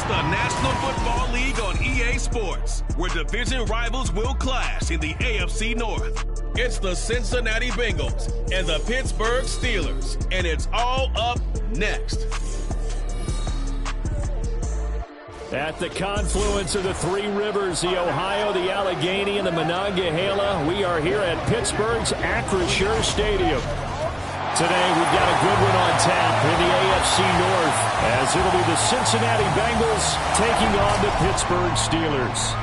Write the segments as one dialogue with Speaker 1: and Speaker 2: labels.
Speaker 1: the National Football League on EA Sports, where division rivals will clash in the AFC North. It's the Cincinnati Bengals and the Pittsburgh Steelers, and it's all up next.
Speaker 2: At the confluence of the three rivers, the Ohio, the Allegheny, and the Monongahela, we are here at Pittsburgh's Acrisure Stadium. Today, we've got a good one on tap in the AFC North, as it'll be the Cincinnati Bengals taking on the Pittsburgh Steelers.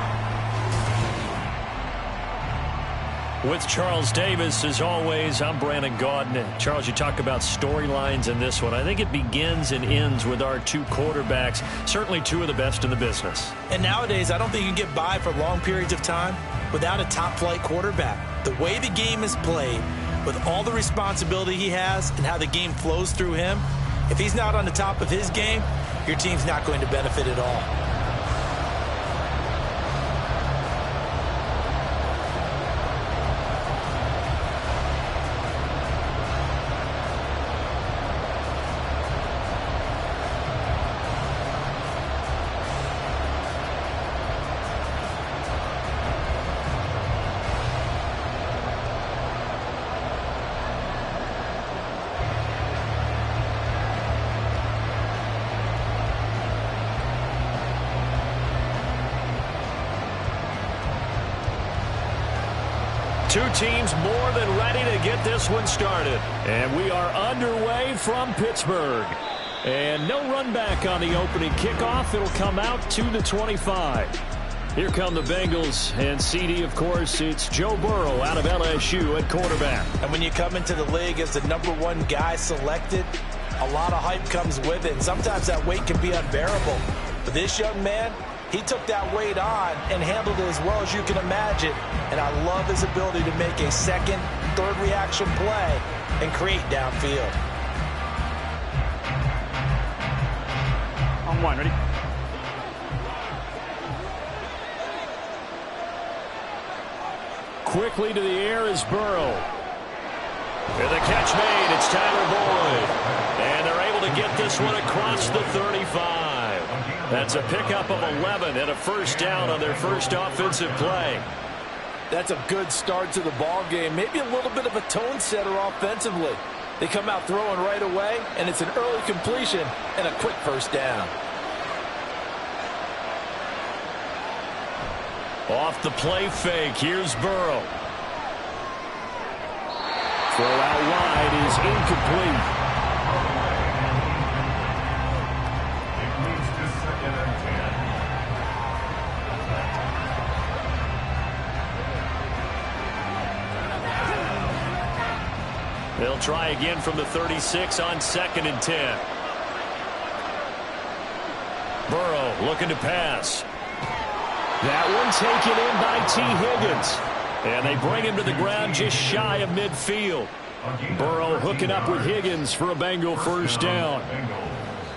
Speaker 2: With Charles Davis, as always, I'm Brandon Gaudin. Charles, you talk about storylines in this one. I think it begins and ends with our two quarterbacks, certainly two of the best in the business.
Speaker 3: And nowadays, I don't think you can get by for long periods of time without a top-flight quarterback. The way the game is played, with all the responsibility he has and how the game flows through him, if he's not on the top of his game, your team's not going to benefit at all.
Speaker 2: Two teams more than ready to get this one started. And we are underway from Pittsburgh. And no run back on the opening kickoff. It'll come out to the 25. Here come the Bengals. And CD, of course, it's Joe Burrow out of LSU at quarterback.
Speaker 3: And when you come into the league as the #1 guy selected, a lot of hype comes with it. And sometimes that weight can be unbearable. But this young man, he took that weight on and handled it as well as you can imagine. And I love his ability to make a second, third reaction play and create downfield.
Speaker 4: On one, ready?
Speaker 2: Quickly to the air is Burrow. And the catch made. It's Tyler Boyd. And they're able to get this one across the 35. That's a pickup of 11 and a first down on their first offensive play.
Speaker 3: That's a good start to the ball game. Maybe a little bit of a tone setter offensively. They come out throwing right away, and it's an early completion and a quick first down.
Speaker 2: Off the play fake, here's Burrow. Throw out wide is incomplete. They'll try again from the 36 on 2nd and 10. Burrow looking to pass. That one taken in by T. Higgins. And they bring him to the ground just shy of midfield. Burrow hooking up with Higgins for a Bengal first down.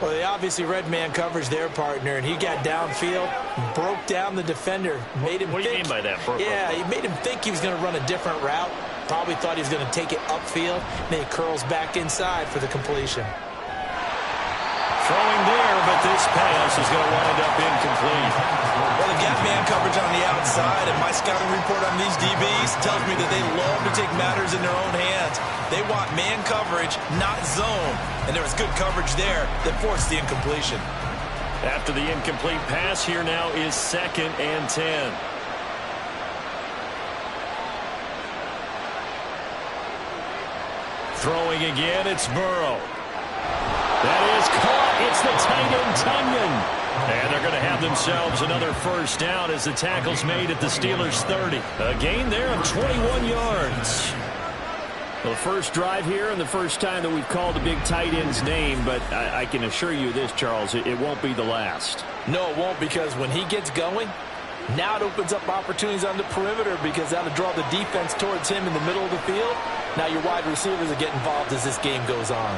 Speaker 3: Well, they obviously read man coverage their partner, and he got downfield, broke down the defender, made him
Speaker 2: What do you mean by that?
Speaker 3: Yeah, he made him think he was going to run a different route. Probably thought he was going to take it upfield. Then he curls back inside for the completion.
Speaker 2: Throwing there, but this pass is going to wind up incomplete.
Speaker 3: Well, they've got man coverage on the outside, and my scouting report on these DBs tells me that they love to take matters in their own hands. They want man coverage, not zone. And there was good coverage there that forced the incompletion.
Speaker 2: After the incomplete pass, here now is 2nd and 10. Throwing again, it's Burrow. That is caught. It's the tight end, Tunyon. And they're going to have themselves another first down as the tackle's made at the Steelers' 30. A gain there of 21 yards. Well, the first drive here and the first time that we've called the big tight end's name, but I can assure you this, Charles, it won't be the last.
Speaker 3: No, it won't, because when he gets going, now it opens up opportunities on the perimeter because that'll draw the defense towards him in the middle of the field. Now your wide receivers will get involved as this game goes on.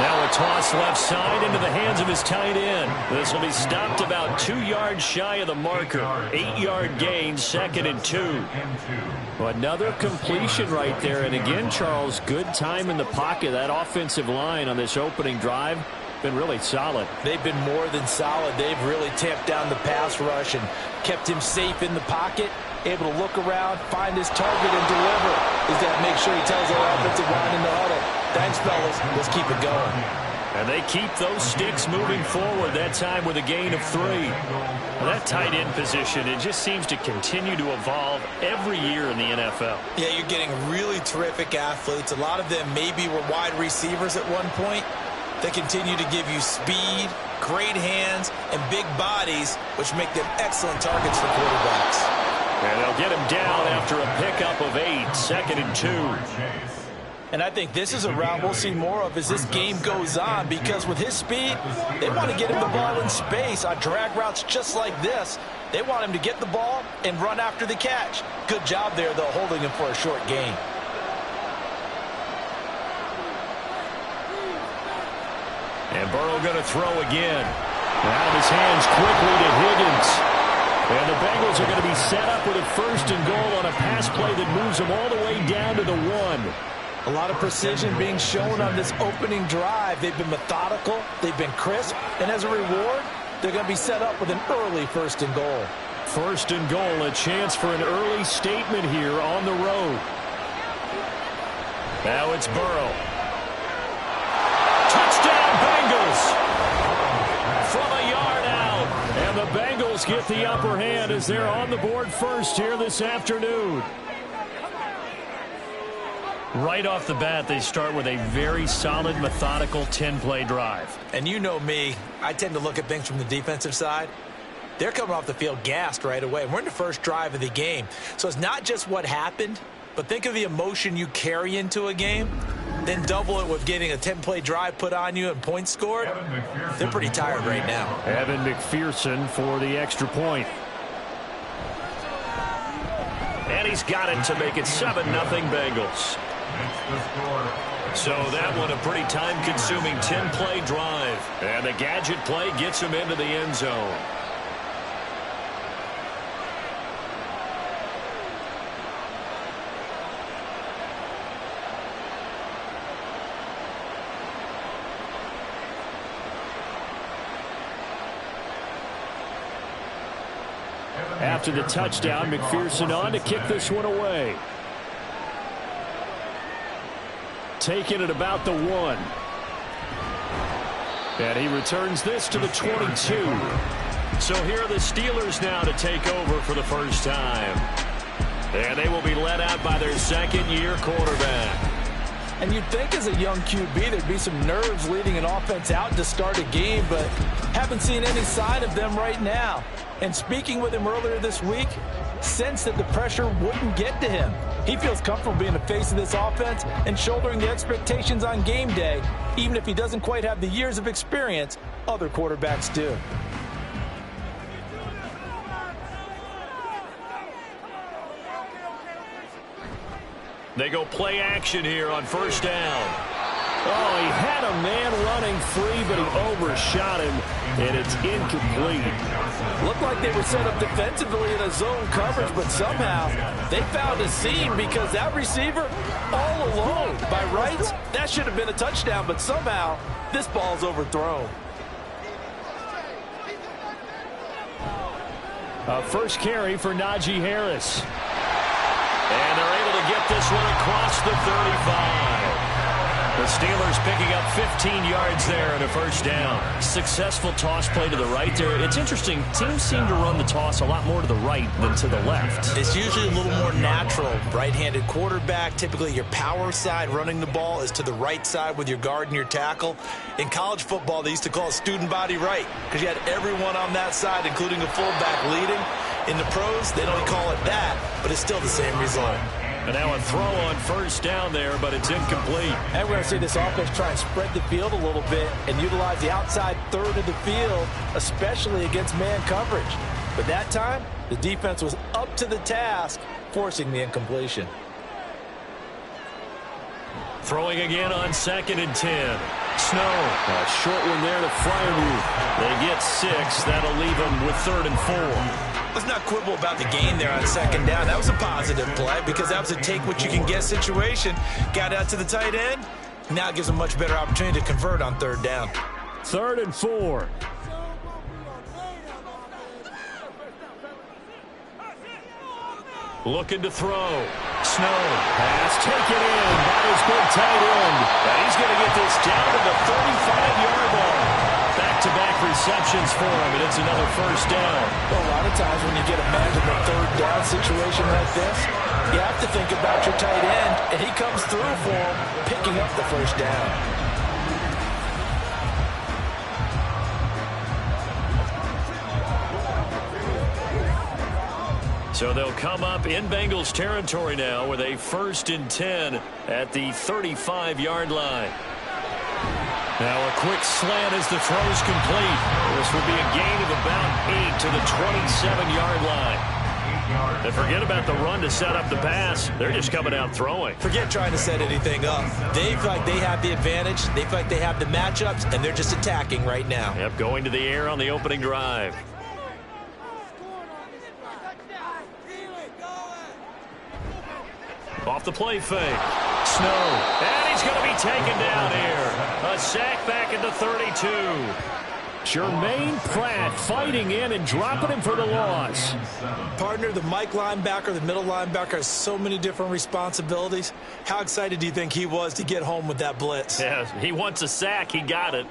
Speaker 2: Now a toss left side into the hands of his tight end. This will be stopped about 2 yards shy of the marker. 8-yard gain, 2nd and 2. Another completion right there. And again, Charles, good time in the pocket. That offensive line on this opening drive been really solid.
Speaker 3: They've been more than solid. They've really tamped down the pass rush and kept him safe in the pocket, able to look around, find his target, and deliver. He's got to make sure he tells our offensive line in the huddle, thanks, fellas. Let's keep it going.
Speaker 2: And they keep those sticks moving forward, that time with a gain of 3. Well, that tight end position, it just seems to continue to evolve every year in the NFL.
Speaker 3: Yeah, you're getting really terrific athletes. A lot of them maybe were wide receivers at one point. They continue to give you speed, great hands, and big bodies, which make them excellent targets for quarterbacks.
Speaker 2: And they'll get him down after a pickup of 8, 2nd and 2.
Speaker 3: And I think this is a route we'll see more of as this game goes on, because with his speed, they want to get him the ball in space on drag routes just like this. They want him to get the ball and run after the catch. Good job there, though, holding him for a short gain.
Speaker 2: And Burrow going to throw again. Out of his hands quickly to Higgins. And the Bengals are going to be set up with a 1st and goal on a pass play that moves them all the way down to the 1.
Speaker 3: A lot of precision being shown on this opening drive. They've been methodical. They've been crisp. And as a reward, they're going to be set up with an early 1st and goal.
Speaker 2: 1st and goal, a chance for an early statement here on the road. Now it's Burrow. Touchdown, Bengals! From a yard out. And the Bengals get the upper hand as they're on the board first here this afternoon. Right off the bat, they start with a very solid, methodical 10-play drive.
Speaker 3: And you know me, I tend to look at things from the defensive side. They're coming off the field gassed right away. We're in the first drive of the game. So it's not just what happened, but think of the emotion you carry into a game. Then double it with getting a 10-play drive put on you and points scored. They're pretty tired right now.
Speaker 2: Evan McPherson for the extra point. And he's got it to make it 7-0 Bengals. So that one a pretty time-consuming 10-play drive. And the gadget play gets him into the end zone. After the touchdown, McPherson on to kick this one away. Taking it about the 1. And he returns this to the 22. So here are the Steelers now to take over for the first time. And they will be led out by their 2nd-year quarterback.
Speaker 3: And you'd think as a young QB there'd be some nerves leading an offense out to start a game, but haven't seen any sign of them right now. And speaking with him earlier this week, sensed that the pressure wouldn't get to him. He feels comfortable being the face of this offense and shouldering the expectations on game day, even if he doesn't quite have the years of experience other quarterbacks do.
Speaker 2: They go play action here on 1st down. Oh, he had a man running free, but he overshot him, and it's incomplete.
Speaker 3: Looked like they were set up defensively in a zone coverage, but somehow they found a seam because that receiver all alone. By rights, that should have been a touchdown, but somehow this ball's overthrown.
Speaker 2: First carry for Najee Harris. And they're able to get this one across the 35. The Steelers picking up 15 yards there and a 1st down. Successful toss play to the right there. It's interesting. Teams seem to run the toss a lot more to the right than to the left.
Speaker 3: It's usually a little more natural. Right-handed quarterback, typically your power side running the ball is to the right side with your guard and your tackle. In college football, they used to call it student body right because you had everyone on that side, including a fullback leading. In the pros, they don't call it that, but it's still the same result.
Speaker 2: And now a throw on 1st down there, but it's incomplete.
Speaker 3: And we're going to see this offense try and spread the field a little bit and utilize the outside 3rd of the field, especially against man coverage. But that time, the defense was up to the task, forcing the incompletion.
Speaker 2: Throwing again on 2nd and 10. Snow. A short one there to Fryermuth. They get 6. That'll leave them with 3rd and 4.
Speaker 3: Let's not quibble about the gain there on 2nd down. That was a positive play because that was a take-what-you-can-get situation. Got out to the tight end. Now it gives them a much better opportunity to convert on 3rd down.
Speaker 2: 3rd and 4. Looking to throw. Snow. Pass taken in by his big tight end. And he's going to get this down to the 35-yard line. Back-to-back receptions for him, and it's another 1st down.
Speaker 3: Well, a lot of times when you get a man in a 3rd down situation like this, you have to think about your tight end, and he comes through for him, picking up the 1st down.
Speaker 2: So they'll come up in Bengals territory now with a 1st and 10 at the 35-yard line. Now a quick slant as the throw's complete. This will be a gain of about 8 to the 27-yard line. And forget about the run to set up the pass. They're just coming out throwing.
Speaker 3: Forget trying to set anything up. They feel like they have the advantage. They feel like they have the matchups, and they're just attacking right now.
Speaker 2: Yep, going to the air on the opening drive. Off the play fake. Snow. And he's going to be taken down here. A sack back at the 32. Jermaine Pratt fighting in and dropping him for the loss.
Speaker 3: Partner, the Mike linebacker, the middle linebacker has so many different responsibilities. How excited do you think he was to get home with that blitz?
Speaker 2: Yeah, he wants a sack. He got it.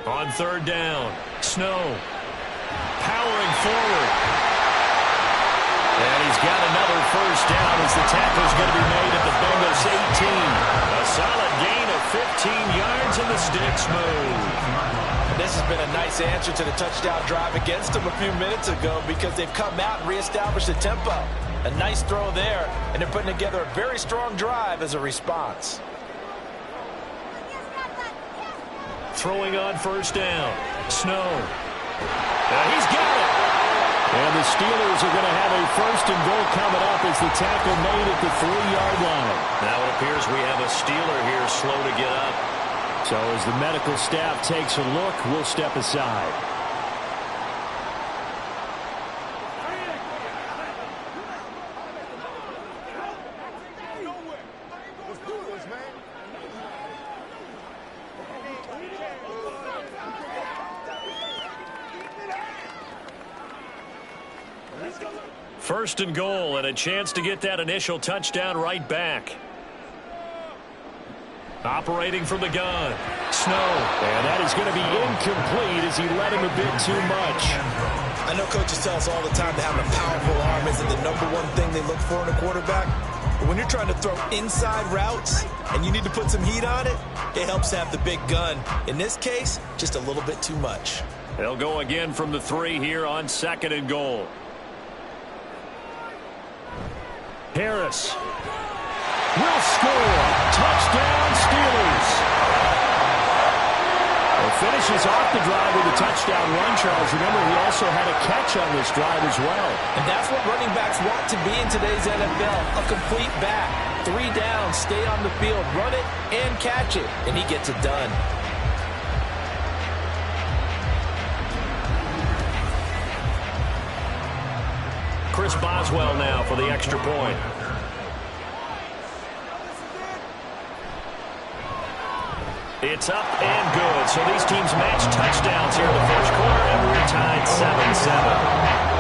Speaker 2: On 3rd down, Snow powering forward. And he's got another 1st down as the tackle's going to be made at the Bengals 18. A solid gain of 15 yards and the sticks move.
Speaker 3: This has been a nice answer to the touchdown drive against them a few minutes ago because they've come out and reestablished the tempo. A nice throw there, and they're putting together a very strong drive as a response.
Speaker 2: Throwing on 1st down. Snow. He's got it. And the Steelers are going to have a 1st and goal coming up as the tackle made at the 3-yard line. Now it appears we have a Steeler here slow to get up. So as the medical staff takes a look, we'll step aside. First and goal, and a chance to get that initial touchdown right back. Operating from the gun. Snow. And that is going to be incomplete as he let him a bit too much.
Speaker 3: I know coaches tell us all the time that having a powerful arm isn't the #1 thing they look for in a quarterback. But when you're trying to throw inside routes and you need to put some heat on it, it helps to have the big gun. In this case, just a little bit too much.
Speaker 2: They'll go again from the 3 here on 2nd and goal. Harris will score. Touchdown, Steelers. It finishes off the drive with a touchdown run, Charles. Remember, he also had a catch on this drive as well.
Speaker 3: And that's what running backs want to be in today's NFL, a complete back. 3 down, stay on the field, run it, and catch it. And he gets it done.
Speaker 2: Chris Boswell now for the extra point. It's up and good. So these teams match touchdowns here in the first quarter, and we're tied 7-7.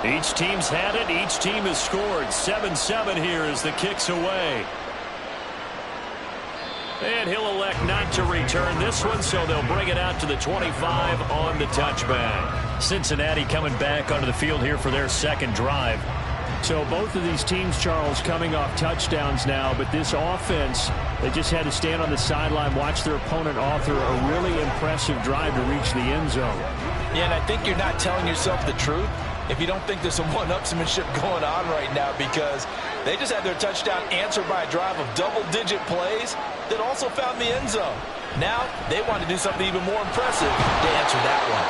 Speaker 2: Each team's had it. Each team has scored. 7-7 here as the kick's away. And he'll elect not to return this one, so they'll bring it out to the 25 on the touchback. Cincinnati coming back onto the field here for their second drive. So both of these teams, Charles, coming off touchdowns now, but this offense, they just had to stand on the sideline, watch their opponent author a really impressive drive to reach the end zone.
Speaker 3: Yeah, and I think you're not telling yourself the truth if you don't think there's some one-upsmanship going on right now, because they just had their touchdown answered by a drive of double-digit plays that also found the end zone. Now they want to do something even more impressive to answer that one.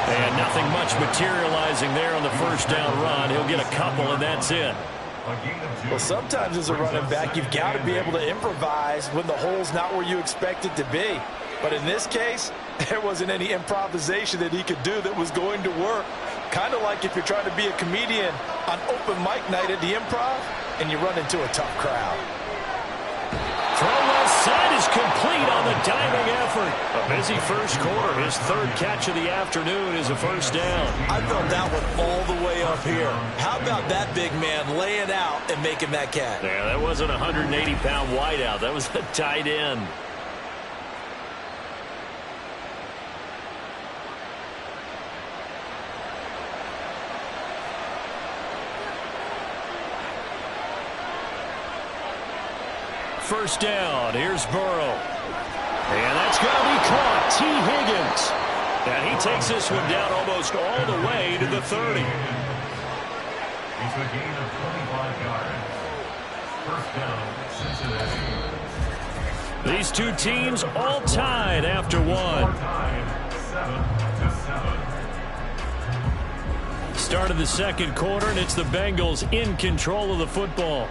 Speaker 2: And nothing much materializing there on the first down run. He'll get a couple, and that's it.
Speaker 3: Well, sometimes as a running back, you've got to be able to improvise when the hole's not where you expect it to be. But in this case, there wasn't any improvisation that he could do that was going to work. Kind of like if you're trying to be a comedian on open mic night at the Improv and you run into a tough crowd.
Speaker 2: Throw left side is complete on the diving effort. A busy first quarter. His third catch of the afternoon is a first down.
Speaker 3: I felt that one all the way up here. How about that big man laying out and making that catch?
Speaker 2: Yeah, that wasn't a 180-pound wideout. That was a tight end. First down. Here's Burrow. And that's going to be caught. T. Higgins. And he takes this one down almost all the way to the 30.
Speaker 4: It's a gain of 25 yards. First down, Cincinnati.
Speaker 2: These two teams all tied after one.
Speaker 4: 7-7.
Speaker 2: Start of the second quarter, and it's the Bengals in control of the football.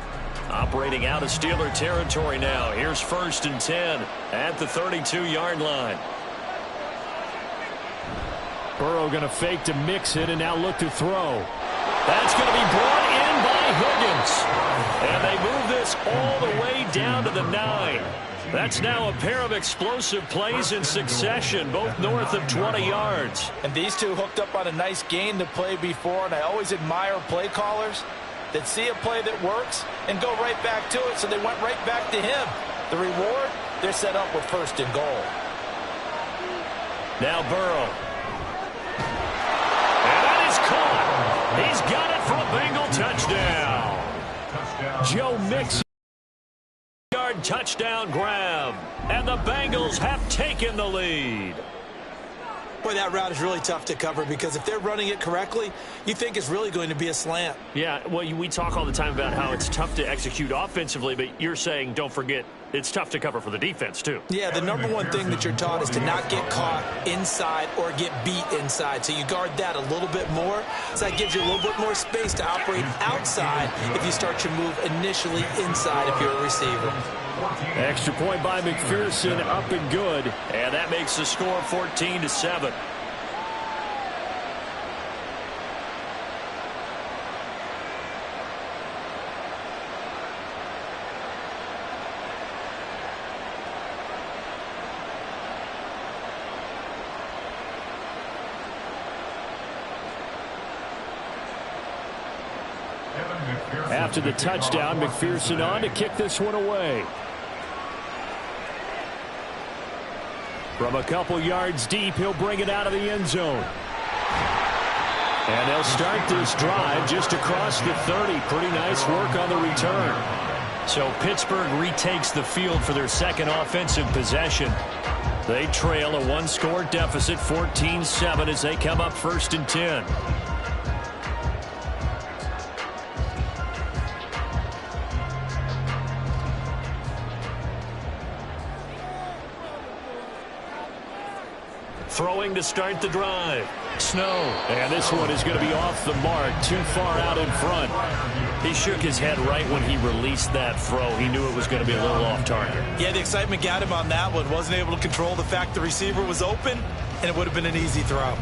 Speaker 2: Operating out of Steeler territory now. Here's 1st and 10 at the 32-yard line. Burrow going to fake to mix it and now look to throw. That's going to be brought in by Higgins. And they move this all the way down to the 9. That's now a pair of explosive plays in succession, both north of 20 yards.
Speaker 3: And these two hooked up on a nice gain to play before, and I always admire play callers that see a play that works and go right back to it, so they went right back to him. The reward, they're set up with 1st and goal.
Speaker 2: Now Burrow. And that is caught. He's got it for a Bengal touchdown. Joe Mixon. Yard touchdown grab. And the Bengals have taken the lead.
Speaker 3: Boy, that route is really tough to cover, because if they're running it correctly, you think it's really going to be a slant.
Speaker 2: Yeah, well, we talk all the time about how it's tough to execute offensively, but you're saying, don't forget, it's tough to cover for the defense, too.
Speaker 3: Yeah, the number one thing that you're taught is to not get caught inside or get beat inside. So you guard that a little bit more. So that gives you a little bit more space to operate outside if you start your move initially inside if you're a receiver.
Speaker 2: Extra point by McPherson, up and good. And that makes the score 14-7. After the touchdown, McPherson on to kick this one away. From a couple yards deep, he'll bring it out of the end zone. And they'll start this drive just across the 30. Pretty nice work on the return. So Pittsburgh retakes the field for their second offensive possession. They trail a one-score deficit, 14-7, as they come up 1st and 10. Throwing to start the drive. Snow. And this one is going to be off the mark, too far out in front. He shook his head right when he released that throw. He knew it was going to be a little off target.
Speaker 3: Yeah, the excitement got him on that one. Wasn't able to control the fact the receiver was open, and it would have been an easy throw.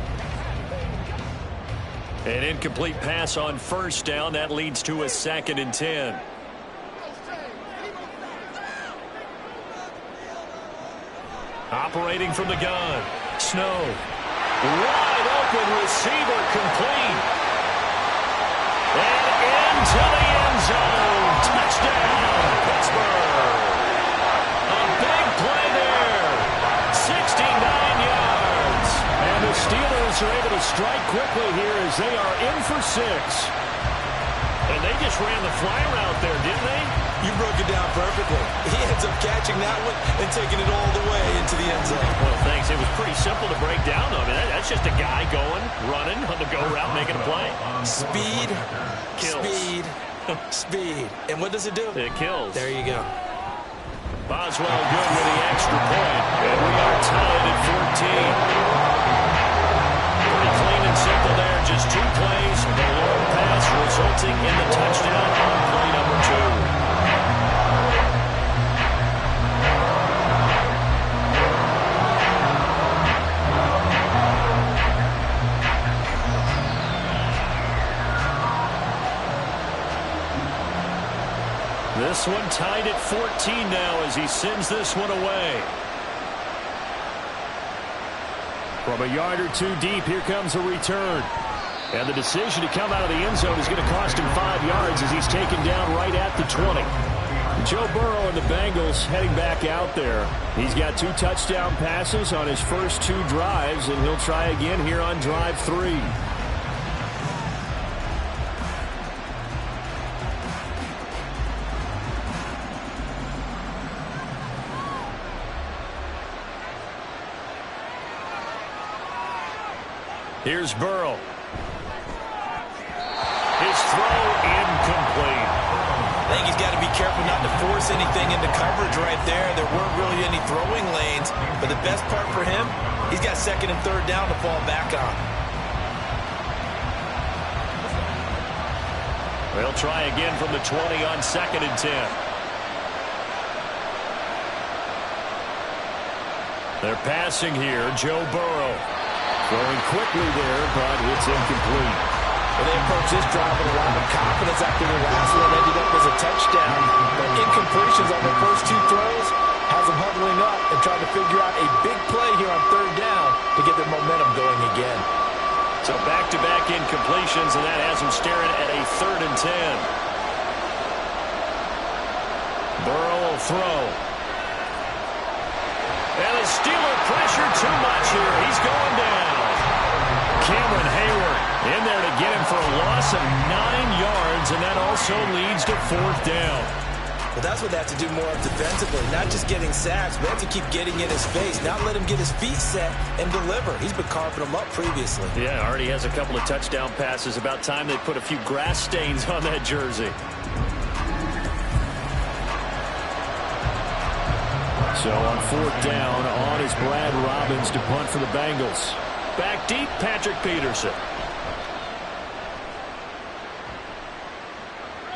Speaker 2: An incomplete pass on 1st down. That leads to a 2nd and 10. Operating from the gun. Snow. Wide open receiver, complete. And into the end zone. Touchdown, Pittsburgh. A big play there. 69 yards. And the Steelers are able to strike quickly here as they are in for 6. And they just ran the fly route there, didn't they?
Speaker 3: You broke it down perfectly. He ends up catching that one and taking it all the way into the end zone.
Speaker 2: Well, thanks. It was pretty simple to break down, though. I mean, that's just a guy going, running on the go route, making a play.
Speaker 3: Speed,
Speaker 2: kills.
Speaker 3: Speed, speed. And what does it do?
Speaker 2: It kills.
Speaker 3: There you go.
Speaker 2: Boswell good with the extra point. And we are tied at 14. Pretty clean and simple there. Just 2 plays. The long pass resulting in the touchdown on play number 2. This one tied at 14 now as he sends this one away. From a yard or 2 deep, here comes a return. And the decision to come out of the end zone is going to cost him 5 yards as he's taken down right at the 20. Joe Burrow and the Bengals heading back out there. He's got 2 touchdown passes on his first 2 drives, and he'll try again here on drive 3. Here's Burrow. His throw incomplete.
Speaker 3: I think he's got to be careful not to force anything into coverage right there. There weren't really any throwing lanes. But the best part for him, he's got 2nd and 3rd down to fall back on.
Speaker 2: They'll try again from the 20 on 2nd and 10. They're passing here. Joe Burrow. Throwing quickly there, but it's incomplete.
Speaker 3: Well, they approach this drive with a lot of confidence after the last one ended up as a touchdown. But incompletions on their first 2 throws has them huddling up and trying to figure out a big play here on 3rd down to get their momentum going again.
Speaker 2: So back-to-back incompletions, and that has them staring at a 3rd and 10. Burrow will throw. And the Steeler pressure too much here. He's going down. Cameron Hayward in there to get him for a loss of 9 yards, and that also leads to 4th down.
Speaker 3: Well, that's what they have to do more of defensively. Not just getting sacks, but they have to keep getting in his face. Not let him get his feet set and deliver. He's been carving them up previously.
Speaker 2: Yeah, already has a couple of touchdown passes. About time they put a few grass stains on that jersey. So on 4th down, on is Brad Robbins to punt for the Bengals. Back deep, Patrick Peterson.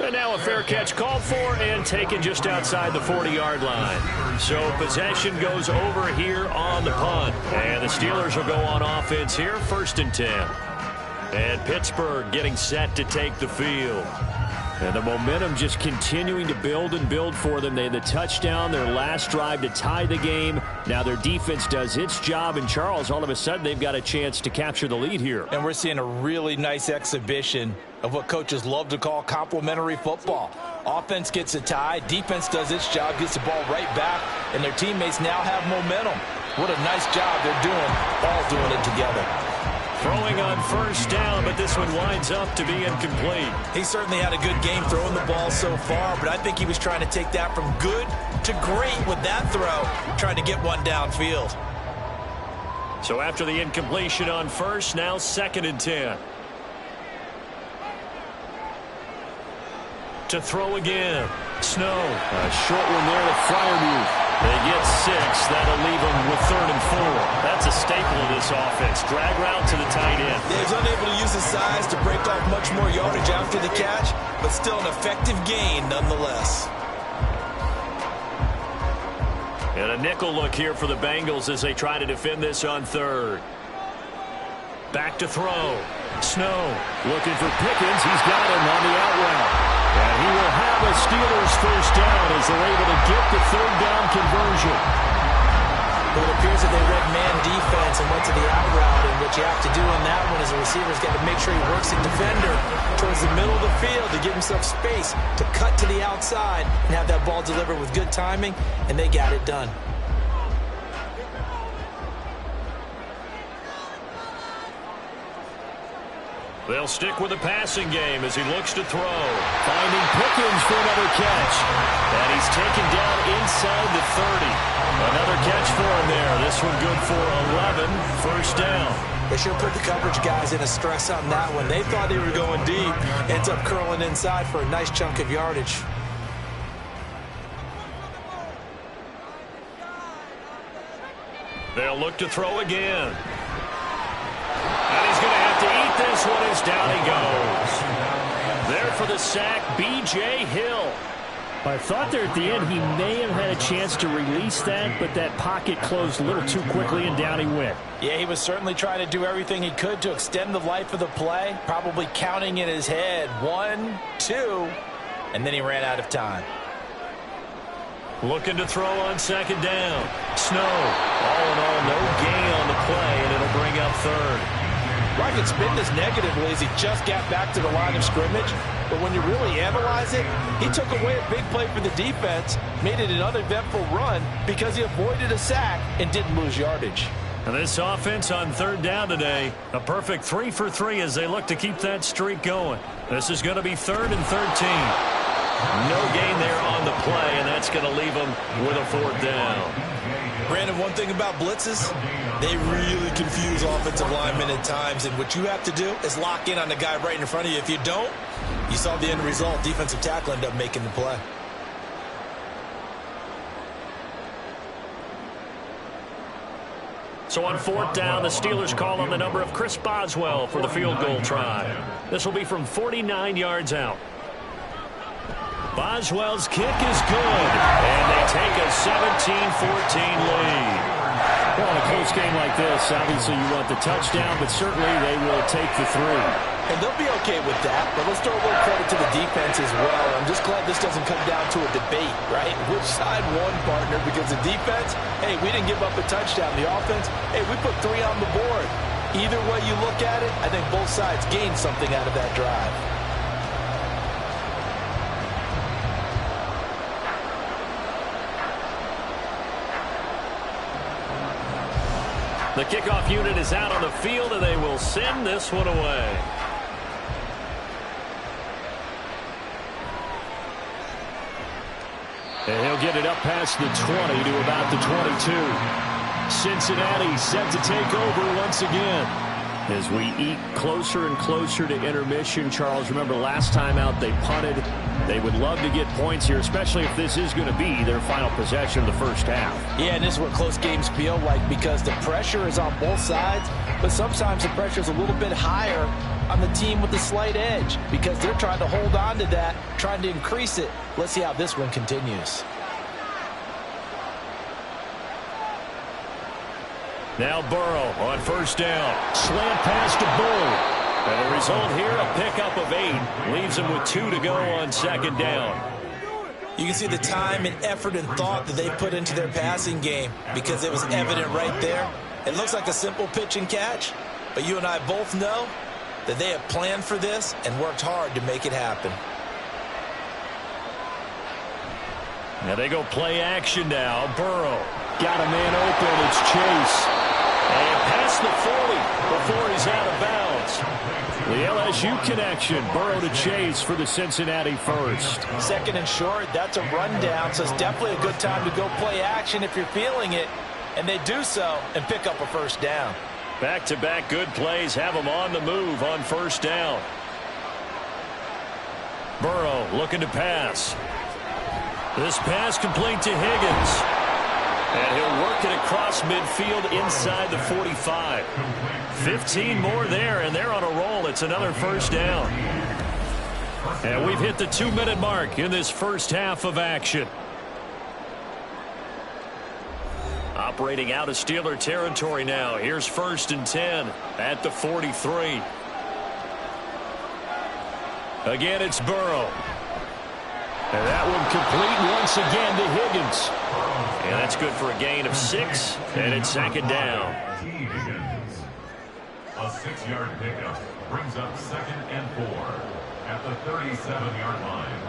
Speaker 2: And now a fair catch called for and taken just outside the 40-yard line. So possession goes over here on the punt. And the Steelers will go on offense here, 1st and 10. And Pittsburgh getting set to take the field. And the momentum just continuing to build and build for them. They had the touchdown, their last drive to tie the game. Now their defense does its job, and Charles, all of a sudden, they've got a chance to capture the lead here.
Speaker 3: And we're seeing a really nice exhibition of what coaches love to call complementary football. Offense gets a tie, defense does its job, gets the ball right back, and their teammates now have momentum. What a nice job they're doing, all doing it together.
Speaker 2: Throwing on 1st down, but this one winds up to be incomplete.
Speaker 3: He certainly had a good game throwing the ball so far, but I think he was trying to take that from good to great with that throw, trying to get one downfield.
Speaker 2: So after the incompletion on 1st, now 2nd and 10. To throw again. Snow. A short one there to Freiermuth. They get 6. That'll leave them with 3rd and 4. That's a staple of this offense. Drag route to the tight end.
Speaker 3: Yeah, he's unable to use his size to break off much more yardage after the catch, but still an effective gain nonetheless.
Speaker 2: And a nickel look here for the Bengals as they try to defend this on 3rd. Back to throw. Snow looking for Pickens. He's got him on the out route. And he will have a Steelers 1st down as they're able to get the 3rd down conversion.
Speaker 3: Well, it appears that they read man defense and went to the out route, and what you have to do on that one is the receiver's got to make sure he works the defender towards the middle of the field to give himself space to cut to the outside and have that ball delivered with good timing, and they got it done.
Speaker 2: They'll stick with the passing game as he looks to throw. Finding Pickens for another catch. And he's taken down inside the 30. Another catch for him there. This one good for 11. First down.
Speaker 3: They sure put the coverage guys in a stress on that one. They thought they were going deep. Ends up curling inside for a nice chunk of yardage.
Speaker 2: They'll look to throw again. And he's going to have to eat this one as down he goes. There for the sack, B.J. Hill.
Speaker 5: I thought there at the end he may have had a chance to release that, but that pocket closed a little too quickly and down he went.
Speaker 3: Yeah, he was certainly trying to do everything he could to extend the life of the play, probably counting in his head 1, 2, and then he ran out of time.
Speaker 2: Looking to throw on second down. Snow. All in all, no gain on the play, and it'll bring up third.
Speaker 3: Rocket spin this negatively as he just got back to the line of scrimmage. But when you really analyze it, he took away a big play for the defense, made it an uneventful run because he avoided a sack and didn't lose yardage.
Speaker 2: And this offense on third down today, a perfect 3 for 3 as they look to keep that streak going. This is going to be 3rd and 13. No gain there on the play, and that's going to leave them with a 4th down.
Speaker 3: Brandon, one thing about blitzes, they really confuse offensive linemen at times, and what you have to do is lock in on the guy right in front of you. If you don't, you saw the end result. Defensive tackle ended up making the play.
Speaker 2: So on 4th down, the Steelers call on the number of Chris Boswell for the field goal try. This will be from 49 yards out. Boswell's kick is good, and they take a 17-14 lead.
Speaker 5: Well, in a close game like this, obviously you want the touchdown, but certainly they will take the 3.
Speaker 3: And they'll be okay with that, but let's throw a little credit to the defense as well. I'm just glad this doesn't come down to a debate, right? Which side won, partner? Because the defense, hey, we didn't give up a touchdown. The offense, hey, we put 3 on the board. Either way you look at it, I think both sides gained something out of that drive.
Speaker 2: The kickoff unit is out on the field, and they will send this one away.
Speaker 5: And he'll get it up past the 20 to about the 22. Cincinnati set to take over once again. As we eat closer and closer to intermission, Charles, remember last time out they punted. They would love to get points here, especially if this is going to be their final possession of the first half.
Speaker 3: Yeah, and this is what close games feel like because the pressure is on both sides, but sometimes the pressure is a little bit higher on the team with the slight edge because they're trying to hold on to that, trying to increase it. Let's see how this one continues.
Speaker 2: Now Burrow on first down. Slant pass to Bull. And the result here, a pickup of 8. Leaves him with 2 to go on second down.
Speaker 3: You can see the time and effort and thought that they put into their passing game because it was evident right there. It looks like a simple pitch and catch, but you and I both know that they have planned for this and worked hard to make it happen.
Speaker 2: Now they go play action now. Burrow.
Speaker 5: Got a man open. It's Chase.
Speaker 2: And past the 40 before he's out of bounds.
Speaker 5: The LSU connection. Burrow to Chase for the Cincinnati first.
Speaker 3: 2nd and short. That's a rundown, so it's definitely a good time to go play action if you're feeling it. And they do so and pick up a first down.
Speaker 2: Back-to-back good plays have them on the move on first down. Burrow looking to pass. This pass complete to Higgins. And he'll work it across midfield inside the 45. 15 more there, and they're on a roll. It's another first down. And we've hit the 2-minute mark in this first half of action. Operating out of Steeler territory now. Here's 1st and 10 at the 43. Again, it's Burrow. And that one complete once again to Higgins. And that's good for a gain of 6, and it's 2nd down.
Speaker 4: Higgins. A 6-yard pickup brings up 2nd and 4 at the 37-yard line.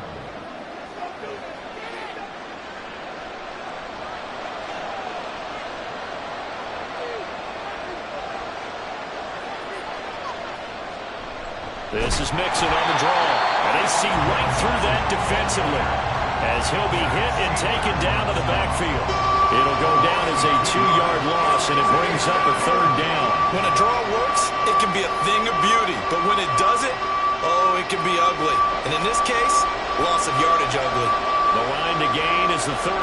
Speaker 2: This is Mixon on the draw. And they see right through that defensively as he'll be hit and taken down to the backfield. It'll go down as a 2-yard loss, and it brings up a 3rd down.
Speaker 3: When a draw works, it can be a thing of beauty. But when it doesn't, oh, it can be ugly. And in this case, loss of yardage ugly.
Speaker 2: The line to gain is the 33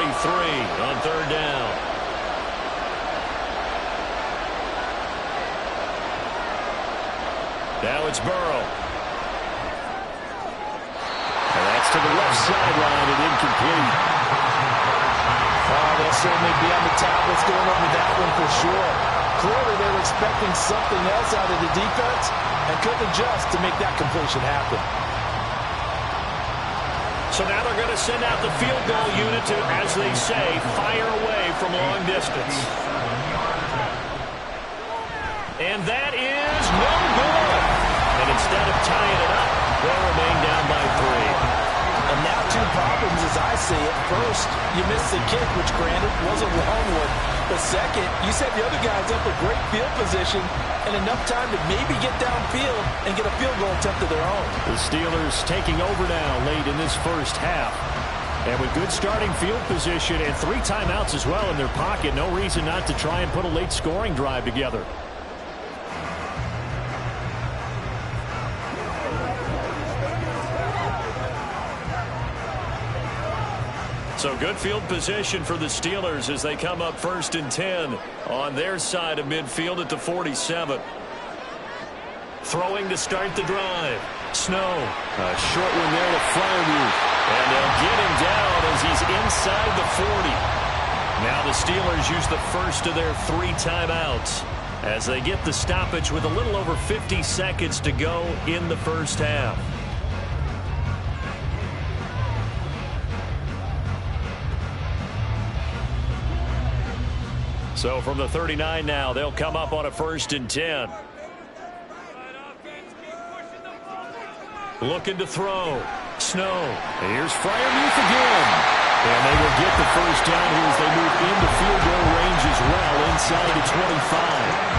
Speaker 2: on 3rd down. Now it's Burrow. And that's to the left sideline and incomplete.
Speaker 3: Oh, they'll certainly be on the tablets going over that one for sure. Clearly they were expecting something else out of the defense and couldn't adjust to make that completion happen.
Speaker 2: So now they're going to send out the field goal unit to, as they say, fire away from long distance. And that is no good. And instead of tying it up, they'll remain down by 3.
Speaker 3: And now 2 problems as I see it. First, you missed the kick, which granted was a long one. But second, you set the other guys up with great field position and enough time to maybe get downfield and get a field goal attempt of their own.
Speaker 2: The Steelers taking over now late in this first half. And with good starting field position and 3 timeouts as well in their pocket, no reason not to try and put a late scoring drive together. So good field position for the Steelers as they come up 1st and 10 on their side of midfield at the 47. Throwing to start the drive. Snow. A short one there to Freiermuth. And they'll get him down as he's inside the 40. Now the Steelers use the first of their 3 timeouts as they get the stoppage with a little over 50 seconds to go in the first half. So from the 39 now, they'll come up on a 1st and 10. Looking to throw. Snow. Here's Freiermuth again. And they will get the first down here as they move into field goal range as well inside the 25.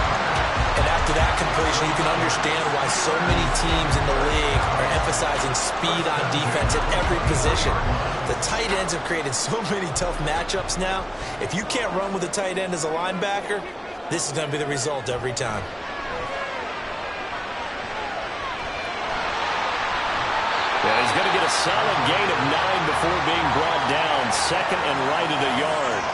Speaker 3: And after that completion, you can understand why so many teams in the league are emphasizing speed on defense at every position. The tight ends have created so many tough matchups now. If you can't run with a tight end as a linebacker, this is going to be the result every time.
Speaker 2: Yeah, he's going to get a solid gain of 9 before being brought down. 2nd and right at a yard.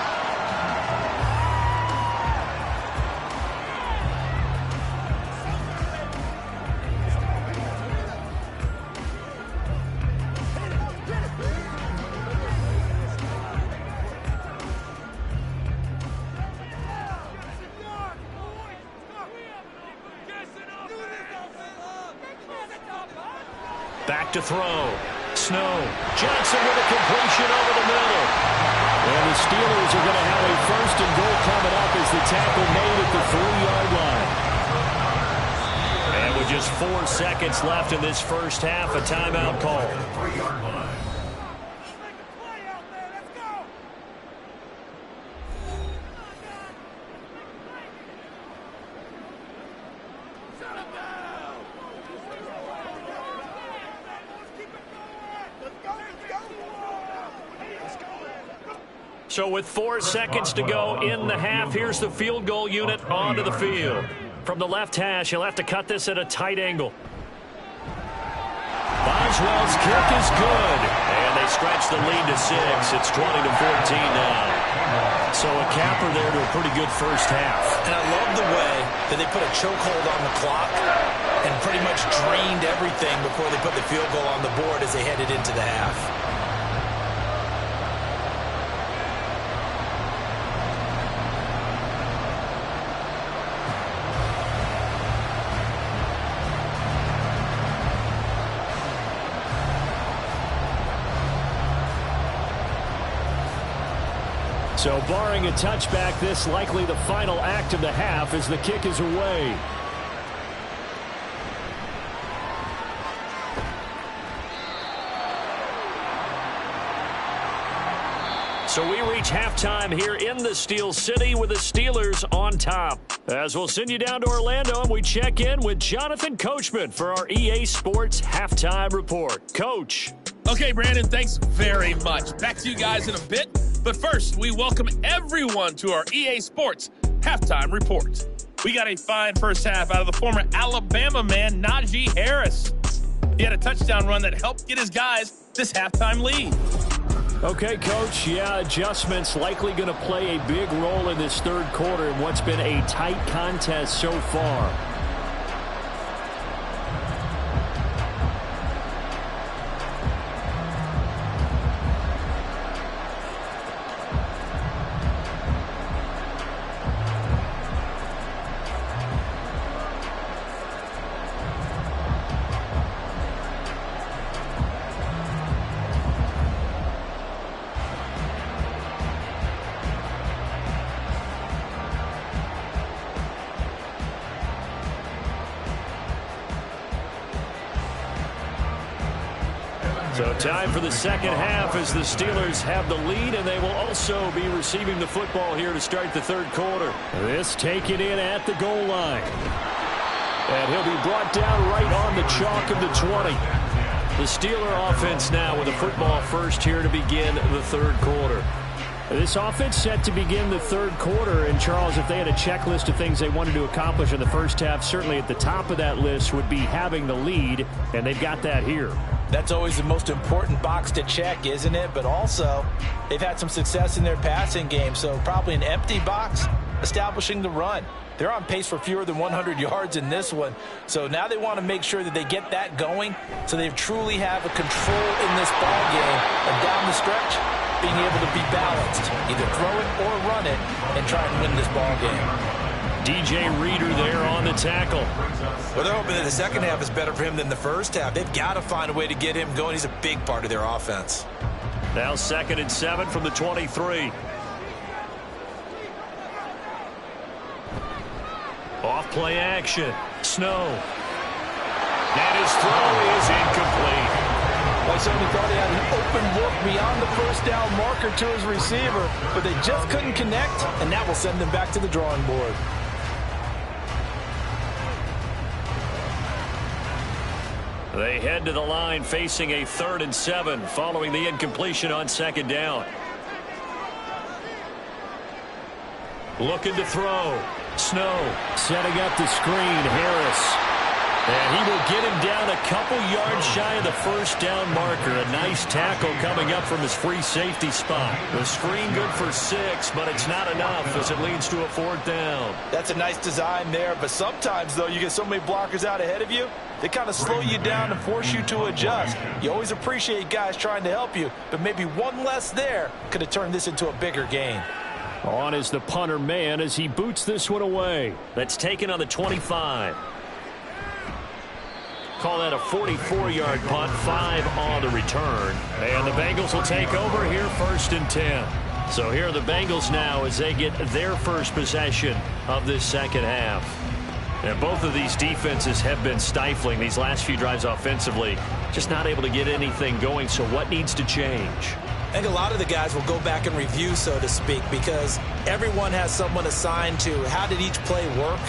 Speaker 2: Back to throw. Snow. Johnson with a completion over the middle. And the Steelers are going to have a 1st and goal coming up as the tackle made at the 3-yard line. And with just 4 seconds left in this first half, a timeout call. So with 4 seconds to go in the half, here's the field goal unit onto the field. From the left hash, he'll have to cut this at a tight angle. Boswell's kick is good. And they stretch the lead to 6. It's 20-14 now. So a capper there to a pretty good first half.
Speaker 3: And I love the way that they put a chokehold on the clock and pretty much drained everything before they put the field goal on the board as they headed into the half.
Speaker 2: So barring a touchback, this likely the final act of the half as the kick is away. So we reach halftime here in the Steel City with the Steelers on top. As we'll send you down to Orlando and we check in with Jonathan Coachman for our EA Sports Halftime Report. Coach.
Speaker 6: Okay, Brandon, thanks very much. Back to you guys in a bit. But first, we welcome everyone to our EA Sports Halftime Report. We got a fine first half out of the former Alabama man, Najee Harris. He had a touchdown run that helped get his guys this halftime lead.
Speaker 2: Okay, Coach, adjustments likely going to play a big role in this third quarter in what's been a tight contest so far. So time for the second half as the Steelers have the lead, and they will also be receiving the football here to start the third quarter. This taken in at the goal line. And he'll be brought down right on the chalk of the 20. The Steeler offense now with the football first here to begin the third quarter. This offense set to begin the third quarter, and Charles, if they had a checklist of things they wanted to accomplish in the first half, certainly at the top of that list would be having the lead, and they've got that here.
Speaker 3: That's always the most important box to check, isn't it? But also, they've had some success in their passing game, so probably an empty box establishing the run. They're on pace for fewer than 100 yards in this one, so now they want to make sure that they get that going so they truly have a control in this ball game, and down the stretch, being able to be balanced, either throw it or run it, and try and win this ball game.
Speaker 2: DJ Reader there on the tackle.
Speaker 7: Well, they're hoping that the second half is better for him than the first half. They've got to find a way to get him going. He's a big part of their offense.
Speaker 2: Now 2nd and 7 from the 23. Off play action. Snow. And his throw is incomplete.
Speaker 3: I certainly thought he had an open look beyond the first down marker to his receiver, but they just couldn't connect, and that will send them back to the drawing board.
Speaker 2: They head to the line facing a 3rd and 7 following the incompletion on 2nd down. Looking to throw. Snow setting up the screen. Harris. And he will get him down a couple yards shy of the first down marker. A nice tackle coming up from his free safety spot. The screen good for 6, but it's not enough as it leads to a 4th down.
Speaker 3: That's a nice design there, but sometimes, though, you get so many blockers out ahead of you, they kind of slow you down and force you to adjust. You always appreciate guys trying to help you, but maybe one less there could have turned this into a bigger gain.
Speaker 2: On is the punter man as he boots this one away. That's taken on the 25. Call that a 44-yard punt, 5 on the return. And the Bengals will take over here 1st and 10. So here are the Bengals now as they get their first possession of this second half. And both of these defenses have been stifling these last few drives offensively. Just not able to get anything going, so what needs to change?
Speaker 3: I think a lot of the guys will go back and review, so to speak, because everyone has someone assigned to how did each play work.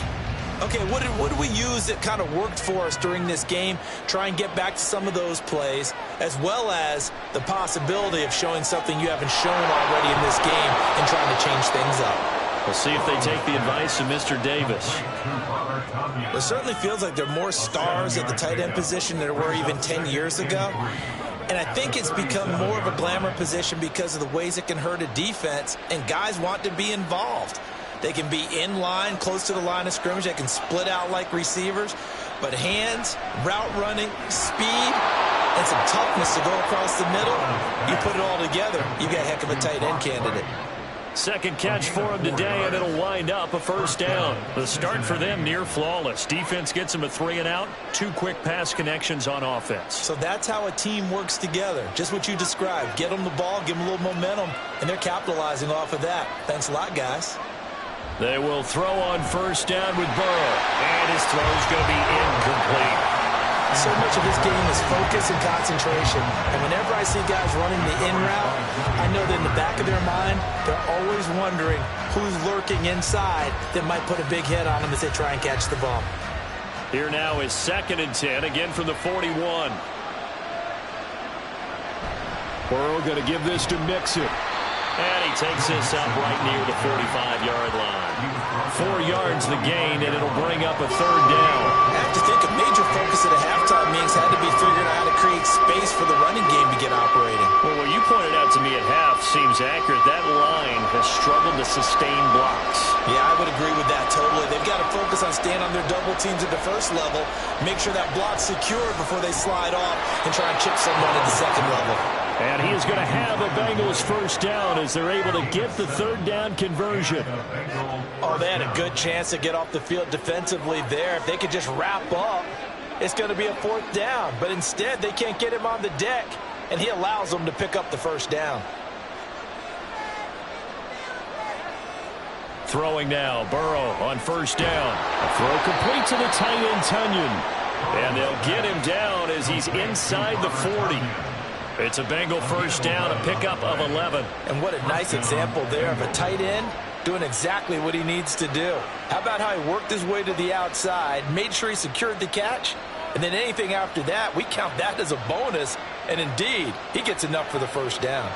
Speaker 3: Okay, what did we use that kind of worked for us during this game? Try and get back to some of those plays, as well as the possibility of showing something you haven't shown already in this game and trying to change things up.
Speaker 2: We'll see if they take the advice of Mr. Davis.
Speaker 3: It certainly feels like there are more stars at the tight end position than there were even 10 years ago. And I think it's become more of a glamour position because of the ways it can hurt a defense, and guys want to be involved. They can be in line, close to the line of scrimmage. They can split out like receivers. But hands, route running, speed, and some toughness to go across the middle, you put it all together, you got a heck of a tight end candidate.
Speaker 2: Second catch for him today, and it'll wind up a 1st down. The start for them near flawless. Defense gets them a 3 and out. 2 quick pass connections on offense.
Speaker 3: So that's how a team works together. Just what you described. Get them the ball, give them a little momentum, and they're capitalizing off of that. Thanks a lot, guys.
Speaker 2: They will throw on 1st down with Burrow, and his throw's going to be incomplete.
Speaker 3: So much of his game is focus and concentration. And whenever I see guys running the in route, I know that in the back of their mind, they're always wondering who's lurking inside that might put a big hit on them as they try and catch the ball.
Speaker 2: Here now is 2nd and 10, again from the 41. Burrow going to give this to Mixon. And he takes this up right near the 45-yard line. 4 yards the gain, and it'll bring up a 3rd down.
Speaker 3: I have to think a major focus at a halftime meetings had to be figuring out how to create space for the running game to get operating.
Speaker 2: Well, what you pointed out to me at half seems accurate. That line has struggled to sustain blocks.
Speaker 3: Yeah, I would agree with that totally. They've got to focus on staying on their double teams at the first level, make sure that block's secure before they slide off and try and chip someone at the second level.
Speaker 2: And he is going to have a Bengals 1st down as they're able to get the 3rd down conversion.
Speaker 3: Oh, they had a good chance to get off the field defensively there. If they could just wrap up, it's going to be a 4th down. But instead, they can't get him on the deck, and he allows them to pick up the 1st down.
Speaker 2: Throwing now, Burrow on 1st down. A throw complete to the tight end, Tunyon. And they'll get him down as he's inside the 40. It's a Bengal 1st down, a pickup of 11.
Speaker 3: And what a nice example there of a tight end doing exactly what he needs to do. How about how he worked his way to the outside, made sure he secured the catch, and then anything after that, we count that as a bonus. And indeed, he gets enough for the 1st down.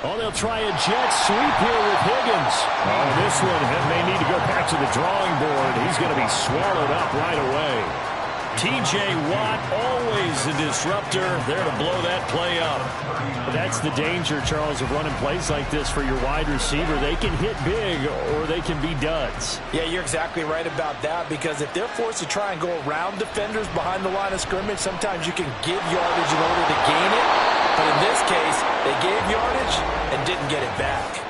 Speaker 2: Oh, they'll try a jet sweep here with Higgins. Oh, this one may need to go back to the drawing board. He's going to be swallowed up right away. T.J. Watt, always a disruptor, there to blow that play up. That's the danger, Charles, of running plays like this for your wide receiver. They can hit big or they can be duds.
Speaker 3: Yeah, you're exactly right about that, because if they're forced to try and go around defenders behind the line of scrimmage, sometimes you can give yardage in order to gain it. But in this case, they gave yardage and didn't get it back.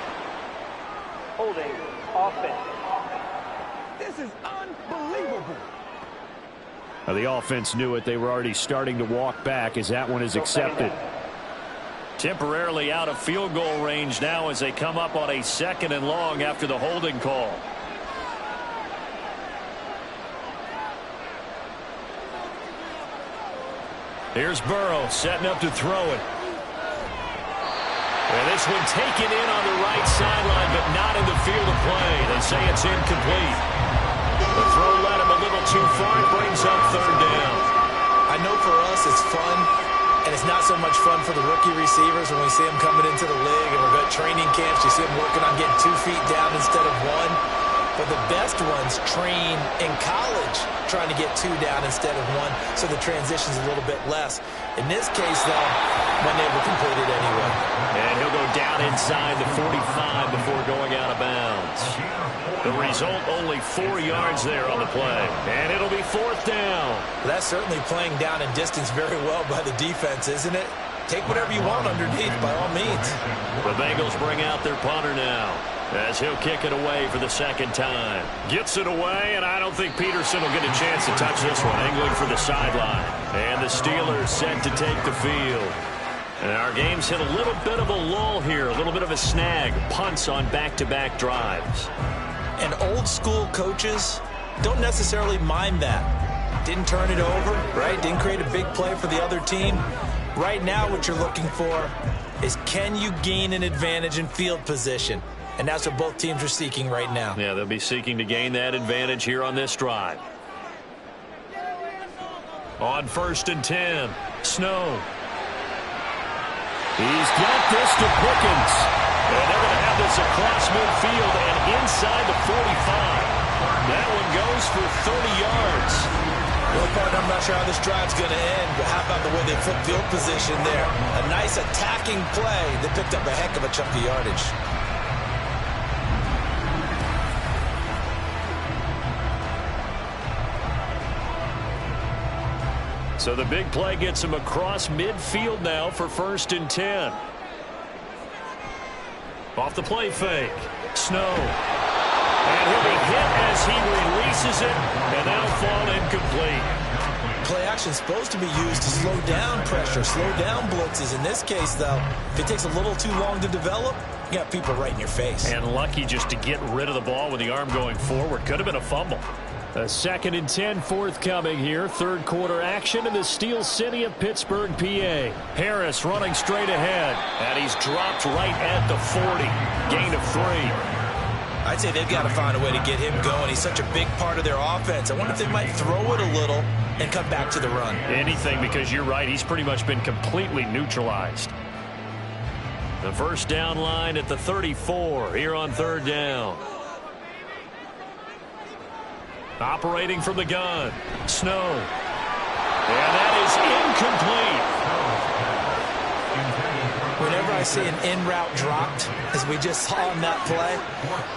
Speaker 8: Holding offense. This is unbelievable.
Speaker 2: Now, the offense knew it. They were already starting to walk back as that one is accepted. Temporarily out of field goal range now as they come up on a 2nd and long after the holding call. Here's Burrow setting up to throw it. And this one taken in on the right sideline, but not in the field of play. They say it's incomplete. The throw led him a little too far. It brings up 3rd down.
Speaker 3: I know for us it's fun, and it's not so much fun for the rookie receivers when we see them coming into the league and we're at training camps. You see them working on getting 2 feet down instead of 1. But the best ones train in college trying to get 2 down instead of 1, so the transition's a little bit less. In this case, though, when they were completed anyway.
Speaker 2: And he'll go down inside the 45 before going out of bounds. The result, only 4 yards there on the play. And it'll be 4th down.
Speaker 3: Well, that's certainly playing down and distance very well by the defense, isn't it? Take whatever you want underneath, by all means.
Speaker 2: The Bengals bring out their punter now, as he'll kick it away for the 2nd time. Gets it away, and I don't think Peterson will get a chance to touch this one. Angling for the sideline. And the Steelers set to take the field. And our game's hit a little bit of a lull here, a little bit of a snag. Punts on back-to-back drives.
Speaker 3: And old school coaches don't necessarily mind that. Didn't turn it over, right? Didn't create a big play for the other team. Right now what you're looking for is, can you gain an advantage in field position? And that's what both teams are seeking right now.
Speaker 2: Yeah, they'll be seeking to gain that advantage here on this drive. On 1st and 10, Snow. He's got this to Pickens. And they're going to have this across midfield and inside the 45. That one goes for 30 yards.
Speaker 3: Well, partner, I'm not sure how this drive's going to end, but how about the way they flip field position there? A nice attacking play that picked up a heck of a chunk of yardage.
Speaker 2: So the big play gets him across midfield now for 1st and 10. Off the play fake. Snow. And he'll be hit as he releases it, and that'll fall incomplete.
Speaker 3: Play action is supposed to be used to slow down pressure, slow down blitzes. In this case, though, if it takes a little too long to develop, you got people right in your face.
Speaker 2: And lucky just to get rid of the ball with the arm going forward. Could have been a fumble.
Speaker 5: A 2nd and 10 forthcoming here. Third quarter action in the Steel City of Pittsburgh, PA. Harris running straight ahead. And he's dropped right at the 40. Gain of 3.
Speaker 3: I'd say they've got to find a way to get him going. He's such a big part of their offense. I wonder if they might throw it a little and come back to the run.
Speaker 2: Anything, because you're right. He's pretty much been completely neutralized. The first down line at the 34 here on 3rd down. Operating from the gun. Snow. And that is incomplete.
Speaker 3: Whenever I see an in-route dropped, as we just saw in that play,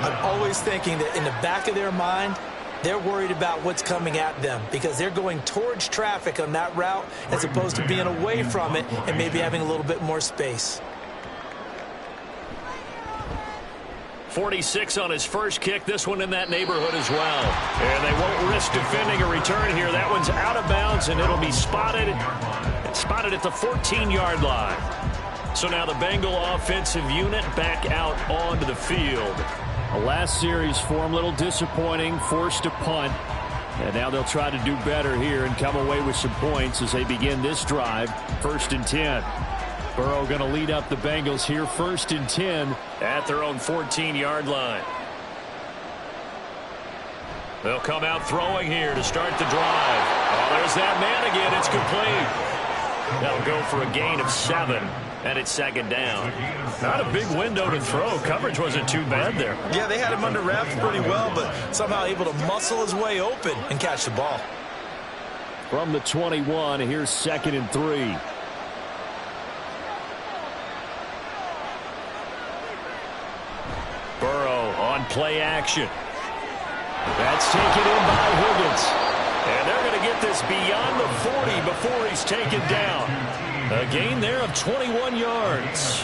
Speaker 3: I'm always thinking that in the back of their mind, they're worried about what's coming at them because they're going towards traffic on that route as opposed to being away from it and maybe having a little bit more space.
Speaker 2: 46 on his first kick. This one in that neighborhood as well. And they won't risk defending a return here. That one's out of bounds, and it'll be spotted at the 14-yard line. So now the Bengal offensive unit back out onto the field.
Speaker 5: The last series for them, a little disappointing, forced to punt. And now they'll try to do better here and come away with some points as they begin this drive. 1st and 10. Burrow going to lead up the Bengals here. 1st and 10
Speaker 2: at their own 14-yard line. They'll come out throwing here to start the drive. Oh, there's that man again. It's complete. That'll go for a gain of 7, and it's 2nd down.
Speaker 6: Not a big window to throw. Coverage wasn't too bad there.
Speaker 3: Yeah, they had him under wraps pretty well, but somehow able to muscle his way open and catch the ball.
Speaker 5: From the 21, here's 2nd and 3.
Speaker 2: Burrow on play action. That's taken in by Higgins. And they're going to get this beyond the 40 before he's taken down. A gain there of 21 yards.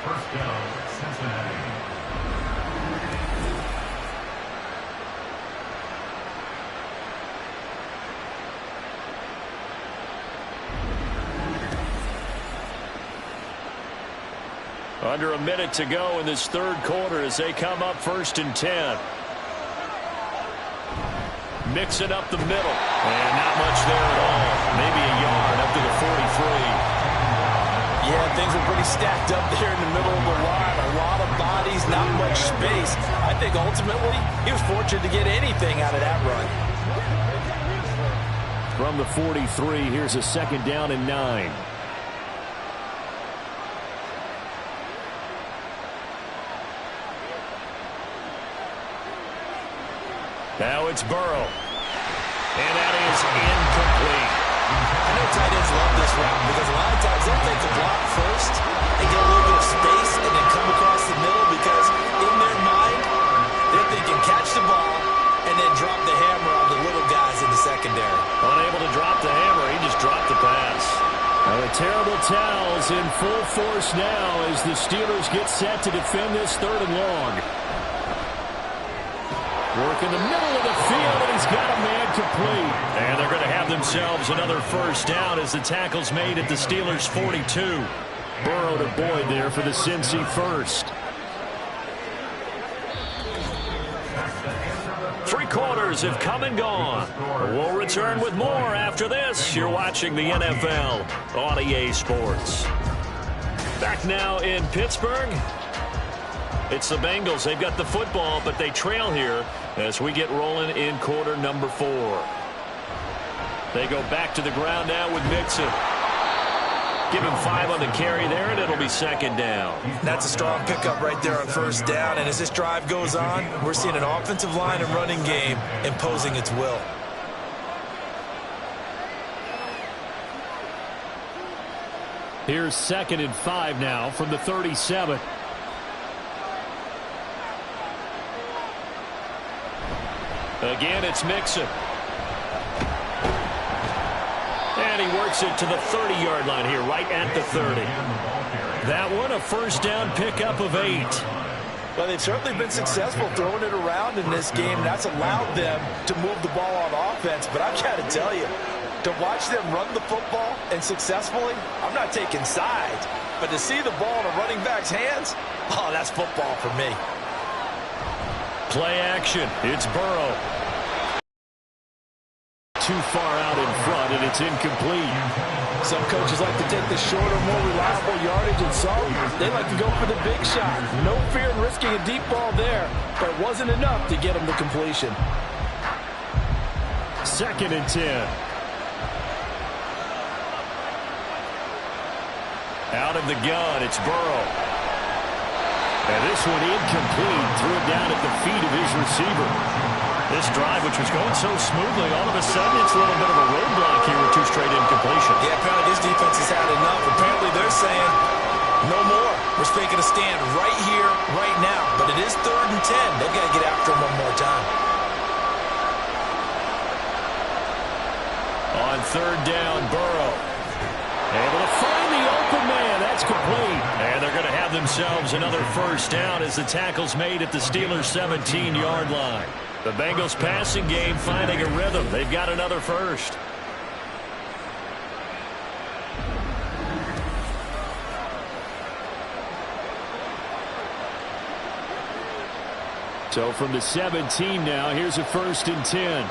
Speaker 4: 1st down, Cincinnati.
Speaker 2: Under a minute to go in this 3rd quarter as they come up 1st and 10. Mix it up the middle. And not much there at all. Maybe a yard up to the 43.
Speaker 3: Yeah, things are pretty stacked up there in the middle of the line. A lot of bodies, not much space. I think ultimately he was fortunate to get anything out of that run.
Speaker 5: From the 43, here's a 2nd down and 9.
Speaker 2: Now it's Burrow. And that is incomplete.
Speaker 3: I know tight ends love this route because a lot of times they'll take the block first and get a little bit of space and then come across the middle because in their mind, they're thinking catch the ball and then drop the hammer on the little guys in the secondary.
Speaker 2: Unable to drop the hammer, he just dropped the pass.
Speaker 5: Now the terrible towels in full force now as the Steelers get set to defend this 3rd and long. Work in the middle of the field, and he's got a man complete.
Speaker 2: And they're going to have themselves another 1st down as the tackle's made at the Steelers' 42.
Speaker 5: Burrow to Boyd there for the Cincy 1st.
Speaker 2: 3 quarters have come and gone. We'll return with more after this. You're watching the NFL on EA Sports. Back now in Pittsburgh. It's the Bengals. They've got the football, but they trail here as we get rolling in quarter number 4. They go back to the ground now with Mixon. Give him 5 on the carry there, and it'll be 2nd down.
Speaker 3: That's a strong pickup right there on 1st down, and as this drive goes on, we're seeing an offensive line and running game imposing its will.
Speaker 5: Here's 2nd and 5 now from the 37.
Speaker 2: Again, it's Mixon. And he works it to the 30-yard line here, right at the 30. That one, a 1st down pickup of 8.
Speaker 3: Well, they've certainly been successful throwing it around in this game. That's allowed them to move the ball on offense. But I've got to tell you, to watch them run the football and successfully, I'm not taking sides. But to see the ball in a running back's hands, oh, that's football for me.
Speaker 2: Play action. It's Burrow. Too far out in front, and it's incomplete.
Speaker 3: Some coaches like to take the shorter, more reliable yardage, and some, they like to go for the big shot. No fear in risking a deep ball there, but it wasn't enough to get him to completion.
Speaker 2: 2nd and 10. Out of the gun, it's Burrow. And this one incomplete. Threw it down at the feet of his receiver. This drive, which was going so smoothly, all of a sudden it's a little bit of a roadblock here with 2 straight incompletions.
Speaker 3: Yeah, apparently this defense has had enough. Apparently they're saying, no more. We're making a stand right here, right now. But it is 3rd and 10. They've got to get after him one more time.
Speaker 2: On 3rd down, Burrow. Able to find the open man. That's complete. And they're going to have themselves another 1st down as the tackle's made at the Steelers' 17-yard line. The Bengals passing game finding a rhythm. They've got another 1st. So from the 17 now, here's a 1st and 10.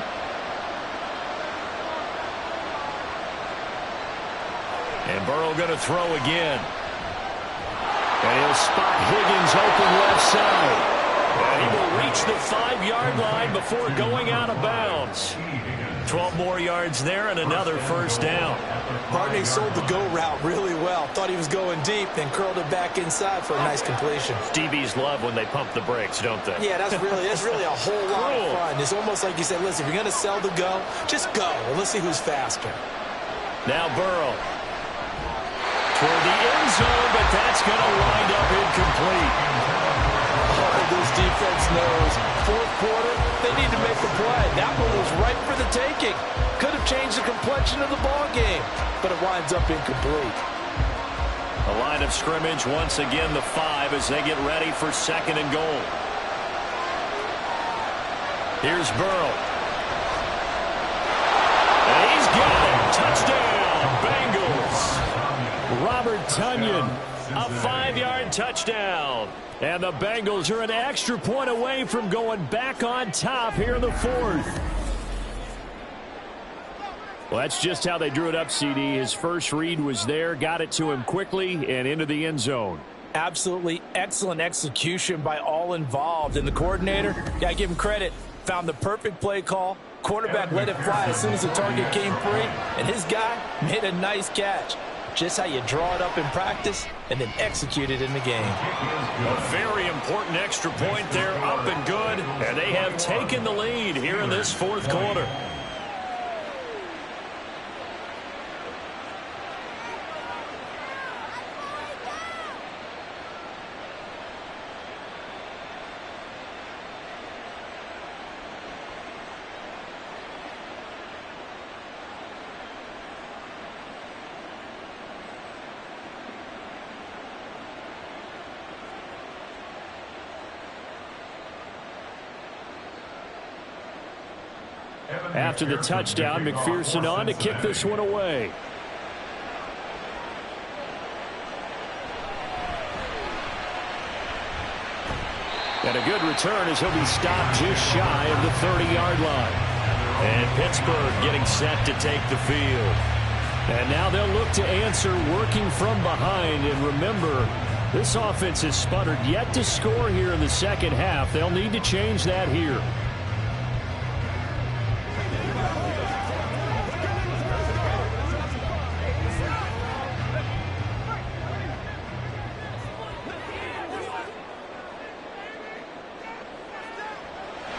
Speaker 2: And Burrow going to throw again. And he'll spot Higgins open left side. And he will reach the 5-yard line before going out of bounds. 12 more yards there and another 1st down.
Speaker 3: Barney sold the go route really well. Thought he was going deep, then curled it back inside for a nice completion.
Speaker 2: DBs love when they pump the brakes, don't they?
Speaker 3: Yeah, that's really a whole lot of fun. It's almost like you said, listen, if you're going to sell the go, just go. And let's see who's faster.
Speaker 2: Now Burrow. Toward the end zone, but that's going to wind up incomplete.
Speaker 3: This defense knows 4th quarter, they need to make the play. That one was right for the taking. Could have changed the complexion of the ball game, but it winds up incomplete.
Speaker 2: The line of scrimmage once again the 5 as they get ready for 2nd and goal. Here's Burrow. And he's got it. Touchdown, Bengals. Robert Tonyan, a 5-yard touchdown. And the Bengals are an extra point away from going back on top here in the 4th. Well, that's just how they drew it up, CD. His first read was there, got it to him quickly, and into the end zone.
Speaker 3: Absolutely excellent execution by all involved. And the coordinator, got to give him credit, found the perfect play call. Quarterback let it fly as soon as the target came free, and his guy made a nice catch. Just how you draw it up in practice and then execute it in the game.
Speaker 2: A very important extra point there, up and good, and they have taken the lead here in this 4th quarter. After the touchdown, McPherson on to kick this one away. And a good return as he'll be stopped just shy of the 30-yard line. And Pittsburgh getting set to take the field. And now they'll look to answer working from behind. And remember, this offense has sputtered yet to score here in the 2nd half. They'll need to change that here.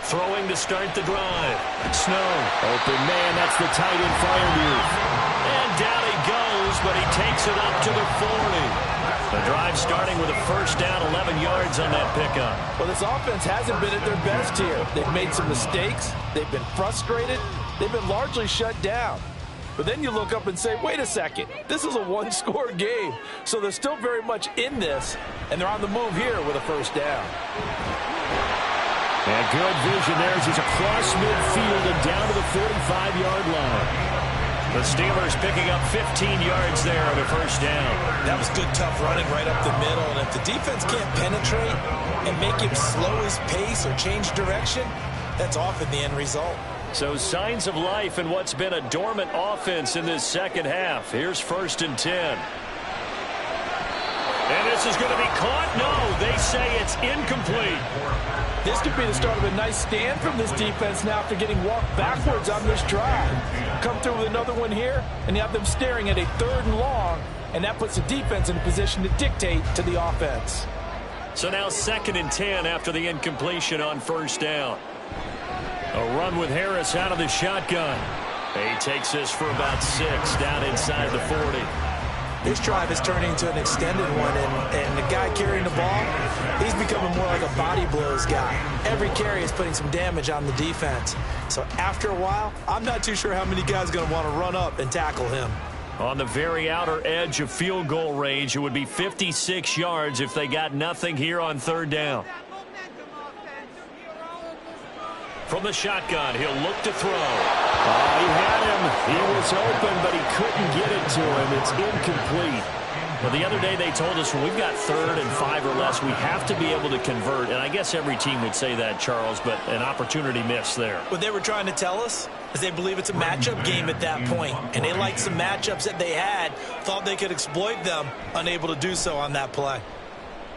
Speaker 2: Throwing to start the drive. Snow. Open man. That's the tight end fire move. And down he goes, but he takes it up to the 40. The drive starting with a 1st down, 11 yards on that pickup.
Speaker 3: Well, this offense hasn't been at their best here. They've made some mistakes. They've been frustrated. They've been largely shut down. But then you look up and say, wait a second, this is a 1-score game. So they're still very much in this, and they're on the move here with a 1st down.
Speaker 2: And good vision there as he's across midfield and down to the 45-yard line. The Steelers picking up 15 yards there on a first down.
Speaker 3: That was good, tough running right up the middle. And if the defense can't penetrate and make him slow his pace or change direction, that's often the end result.
Speaker 2: So signs of life in what's been a dormant offense in this second half. Here's 1st and 10. And this is going to be caught. No, they say it's incomplete.
Speaker 3: This could be the start of a nice stand from this defense now after getting walked backwards on this drive. Come through with another one here, and you have them staring at a 3rd and long, and that puts the defense in a position to dictate to the offense.
Speaker 2: So now 2nd and 10 after the incompletion on 1st down. A run with Harris out of the shotgun. He takes this for about 6 down inside the 40.
Speaker 3: This drive is turning into an extended one, and the guy carrying the ball, he's becoming more like a body blows guy. Every carry is putting some damage on the defense. So after a while, I'm not too sure how many guys are going to want to run up and tackle him.
Speaker 2: On the very outer edge of field goal range, it would be 56 yards if they got nothing here on 3rd down. From the shotgun, he'll look to throw.
Speaker 5: He had him. He was open, but he couldn't get it to him. It's incomplete.
Speaker 2: Well, the other day they told us when we've got 3rd and 5 or less, we have to be able to convert. And I guess every team would say that, Charles, but an opportunity missed there.
Speaker 3: What they were trying to tell us is they believe it's a matchup game at that point. And they liked some matchups that they had, thought they could exploit them, unable to do so on that play.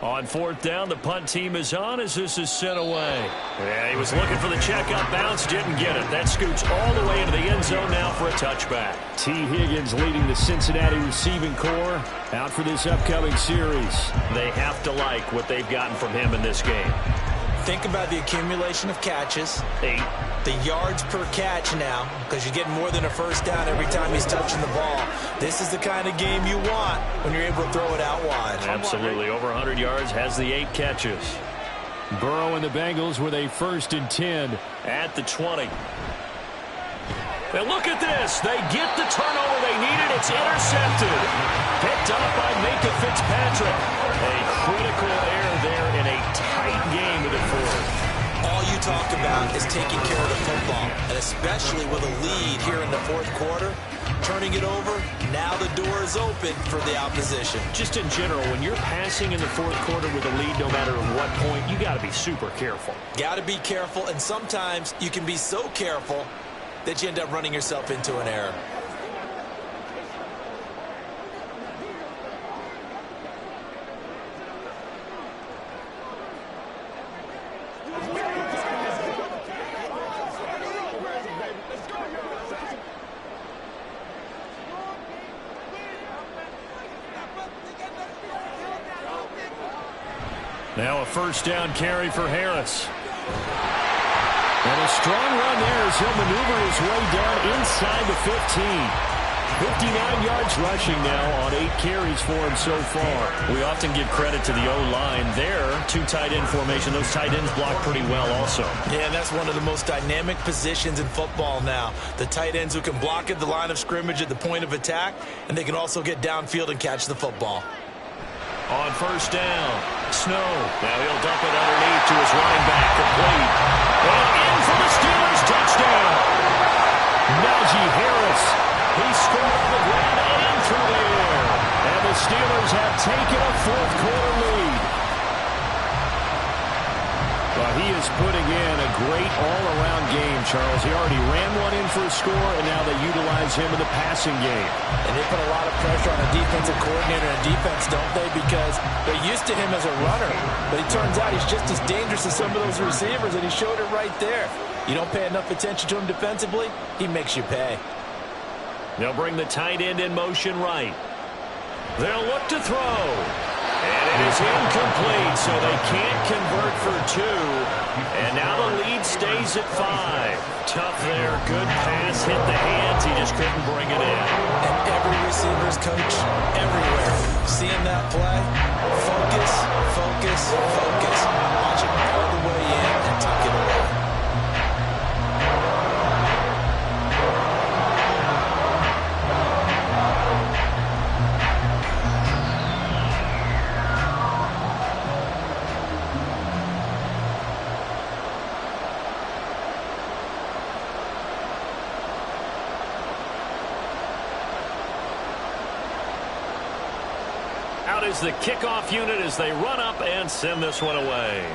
Speaker 2: On 4th down, the punt team is on as this is sent away. Yeah, he was looking for the check-up bounce, didn't get it. That scoots all the way into the end zone now for a touchback.
Speaker 5: T. Higgins leading the Cincinnati receiving corps out for this upcoming series.
Speaker 2: They have to like what they've gotten from him in this game.
Speaker 3: Think about the accumulation of catches.
Speaker 2: 8.
Speaker 3: The yards per catch now, because you're getting more than a 1st down every time he's touching the ball. This is the kind of game you want when you're able to throw it out wide.
Speaker 2: Absolutely. Over 100 yards, has the 8 catches.
Speaker 5: Burrow and the Bengals with a 1st and 10
Speaker 2: at the 20. And look at this. They get the turnover they needed. It's intercepted. Picked up by Minka Fitzpatrick. A critical error there in a tight game with it forward.
Speaker 3: All you talk about is taking care of the football, and especially with a lead here in the 4th quarter, turning it over, now the door is open for the opposition.
Speaker 2: Just in general, when you're passing in the 4th quarter with a lead, no matter at what point, you got to be super careful.
Speaker 3: Got to be careful, and sometimes you can be so careful that you end up running yourself into an error.
Speaker 2: Now a 1st down carry for Harris.
Speaker 5: And a strong run there as he'll maneuver his way down inside the 15. 59 yards rushing now on 8 carries for him so far.
Speaker 2: We often give credit to the O-line there. 2 tight end formation. Those tight ends block pretty well also.
Speaker 3: Yeah, and that's one of the most dynamic positions in football now. The tight ends who can block at the line of scrimmage at the point of attack, and they can also get downfield and catch the football.
Speaker 2: On 1st down, Snow. Now he'll dump it underneath to his running back, complete. And in for the Steelers, touchdown.
Speaker 5: Najee Harris.
Speaker 2: He scored on the ground and through the air.
Speaker 5: And the Steelers have taken a 4th quarter lead. Well, he is putting in a great all-around game, Charles. He already ran one in for a score, and now they utilize him in the passing game.
Speaker 3: And they put a lot of pressure on a defensive coordinator and defense, don't they? Because they're used to him as a runner. But it turns out he's just as dangerous as some of those receivers, and he showed it right there. You don't pay enough attention to him defensively, he makes you pay.
Speaker 2: They'll bring the tight end in motion right. They'll look to throw. And it is incomplete, so they can't convert for 2. And now the lead stays at 5. Tough there. Good pass. Hit the hands. He just couldn't bring it in.
Speaker 3: And every receiver's coach everywhere. Seeing that play, focus, focus, focus. Watch it all the way in and tuck it away.
Speaker 2: Out is the kickoff unit as they run up and send this one away.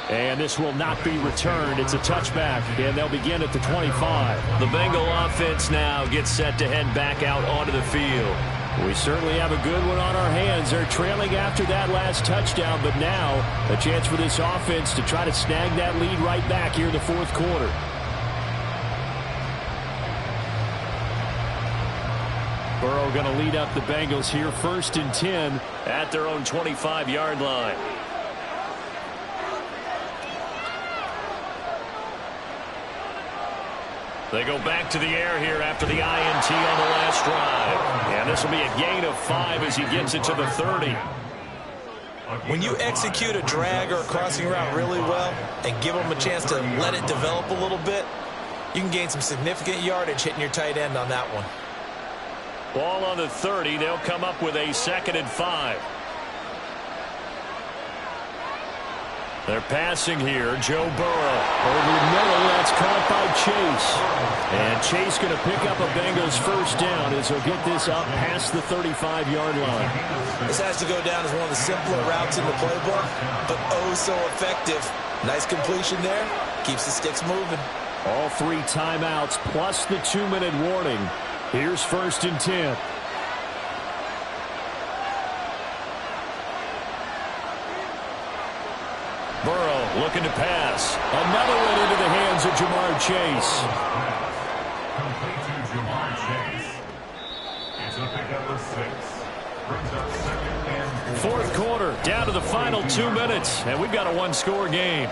Speaker 5: And this will not be returned. It's a touchback, and they'll begin at the 25.
Speaker 2: The Bengal offense now gets set to head back out onto the field.
Speaker 5: We certainly have a good one on our hands. They're trailing after that last touchdown, but now a chance for this offense to try to snag that lead right back here in the fourth quarter. Burrow going to lead up the Bengals here, 1st and 10
Speaker 2: at their own 25-yard line. They go back to the air here after the INT on the last drive. And this will be a gain of 5 as he gets it to the 30.
Speaker 3: When you execute a drag or a crossing route really well and give them a chance to let it develop a little bit, you can gain some significant yardage hitting your tight end on that one.
Speaker 2: Ball on the 30. They'll come up with a 2nd and 5. They're passing here. Joe Burrow
Speaker 5: over the middle. That's caught by Chase. And Chase going to pick up a Bengals first down as he'll get this up past the 35-yard line.
Speaker 3: This has to go down as one of the simpler routes in the playbook, but oh so effective. Nice completion there. Keeps the sticks moving.
Speaker 5: All 3 timeouts plus the 2-minute warning. Here's 1st and 10.
Speaker 2: Burrow looking to pass.
Speaker 5: Another one into the hands of Jamar Chase.
Speaker 4: Complete to Jamar Chase. It's a pickup of 6. Brings up 2nd and 4.
Speaker 2: Fourth quarter, down to the final 2 minutes, and we've got a 1-score game.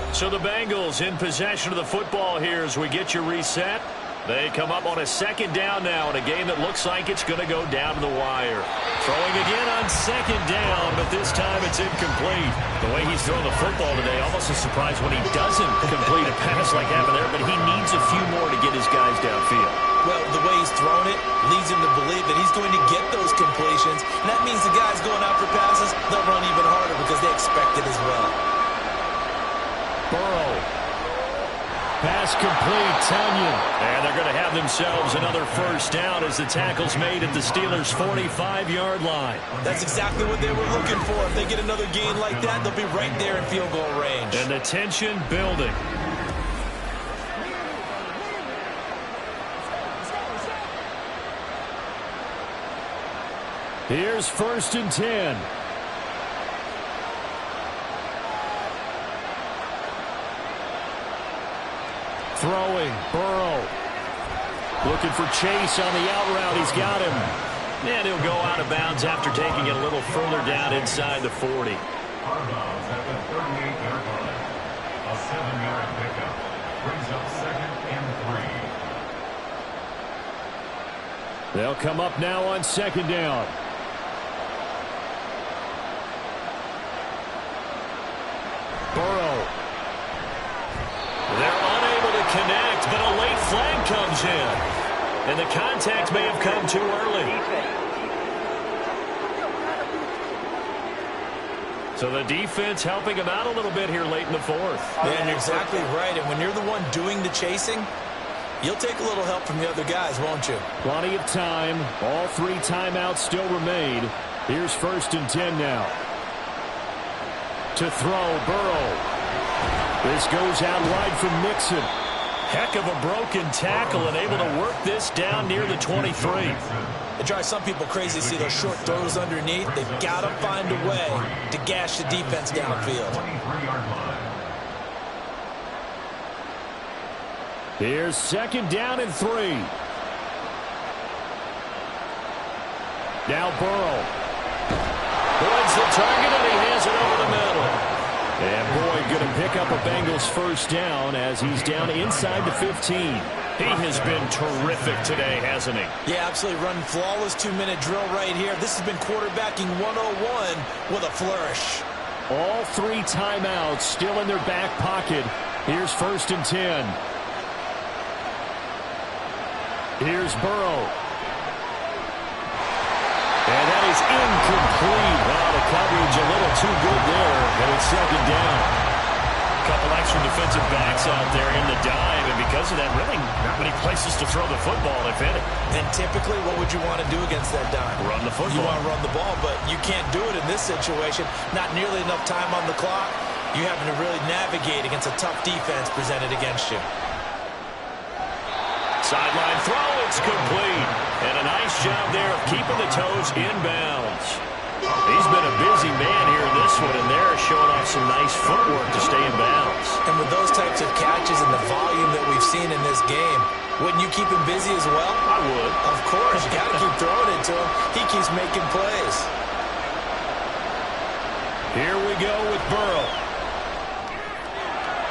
Speaker 2: So the Bengals in possession of the football here as we get you reset. They come up on a 2nd down now in a game that looks like it's going to go down to the wire. Throwing again on 2nd down, but this time it's incomplete. The way he's throwing the football today, almost a surprise when he doesn't complete a pass like happened there, but he needs a few more to get his guys downfield.
Speaker 3: Well, the way he's thrown it leads him to believe that he's going to get those completions. And that means the guys going out for passes, they'll run even harder because they expect it as well.
Speaker 5: Burrow. Pass complete, Tunyon.
Speaker 2: And they're going to have themselves another first down as the tackle's made at the Steelers' 45-yard line.
Speaker 3: That's exactly what they were looking for. If they get another gain like that, they'll be right there in field goal range.
Speaker 2: And the tension building.
Speaker 5: Here's 1st and 10. Throwing, Burrow. Looking for Chase on the out route. He's got him.
Speaker 2: And he'll go out of bounds after taking it a little further down inside the 40.
Speaker 4: Out of bounds at the 38-yard line. A 7-yard pickup. Brings up 2nd and 3.
Speaker 5: They'll come up now on 2nd down. Burrow.
Speaker 2: They're unable to connect, but a late flag comes in. And the contact may have come too early. So the defense helping him out a little bit here late in the 4th.
Speaker 3: Yeah, and you're exactly right. And when you're the one doing the chasing, you'll take a little help from the other guys, won't you?
Speaker 5: Plenty of time. All 3 timeouts still remain. Here's 1st and 10 now. To throw, Burrow. This goes out wide from Mixon.
Speaker 2: Heck of a broken tackle and able to work this down near the 23.
Speaker 3: It drives some people crazy to see those short throws underneath. They've got to find a way to gash the defense downfield.
Speaker 5: Here's 2nd down and 3. Now Burrow.
Speaker 2: Boyd's the target, and he has it over the middle.
Speaker 5: And Boyd going to pick up a Bengals first down as he's down inside the 15.
Speaker 2: He has been terrific today, hasn't he?
Speaker 3: Yeah, absolutely running flawless 2-minute drill right here. This has been quarterbacking 101 with a flourish.
Speaker 5: All 3 timeouts still in their back pocket. Here's 1st and 10. Here's Burrow. And that is incomplete. Wow, the coverage a little too good there, and it's 2nd down.
Speaker 2: couple extra defensive backs out there in the dime, and because of that, really not many places to throw the football, if any.
Speaker 3: And typically, what would you want to do against that dime?
Speaker 2: Run the football.
Speaker 3: You want to run the ball, but you can't do it in this situation. Not nearly enough time on the clock. You having to really navigate against a tough defense presented against you.
Speaker 2: Sideline throw, it's complete. And a nice job there of keeping the toes inbounds. He's been a busy man here in this one, and they're showing off some nice footwork to stay in bounds.
Speaker 3: And with those types of catches and the volume that we've seen in this game, wouldn't you keep him busy as well?
Speaker 2: I would.
Speaker 3: Of course. You got to keep throwing it to him. He keeps making plays.
Speaker 2: Here we go with Burrow.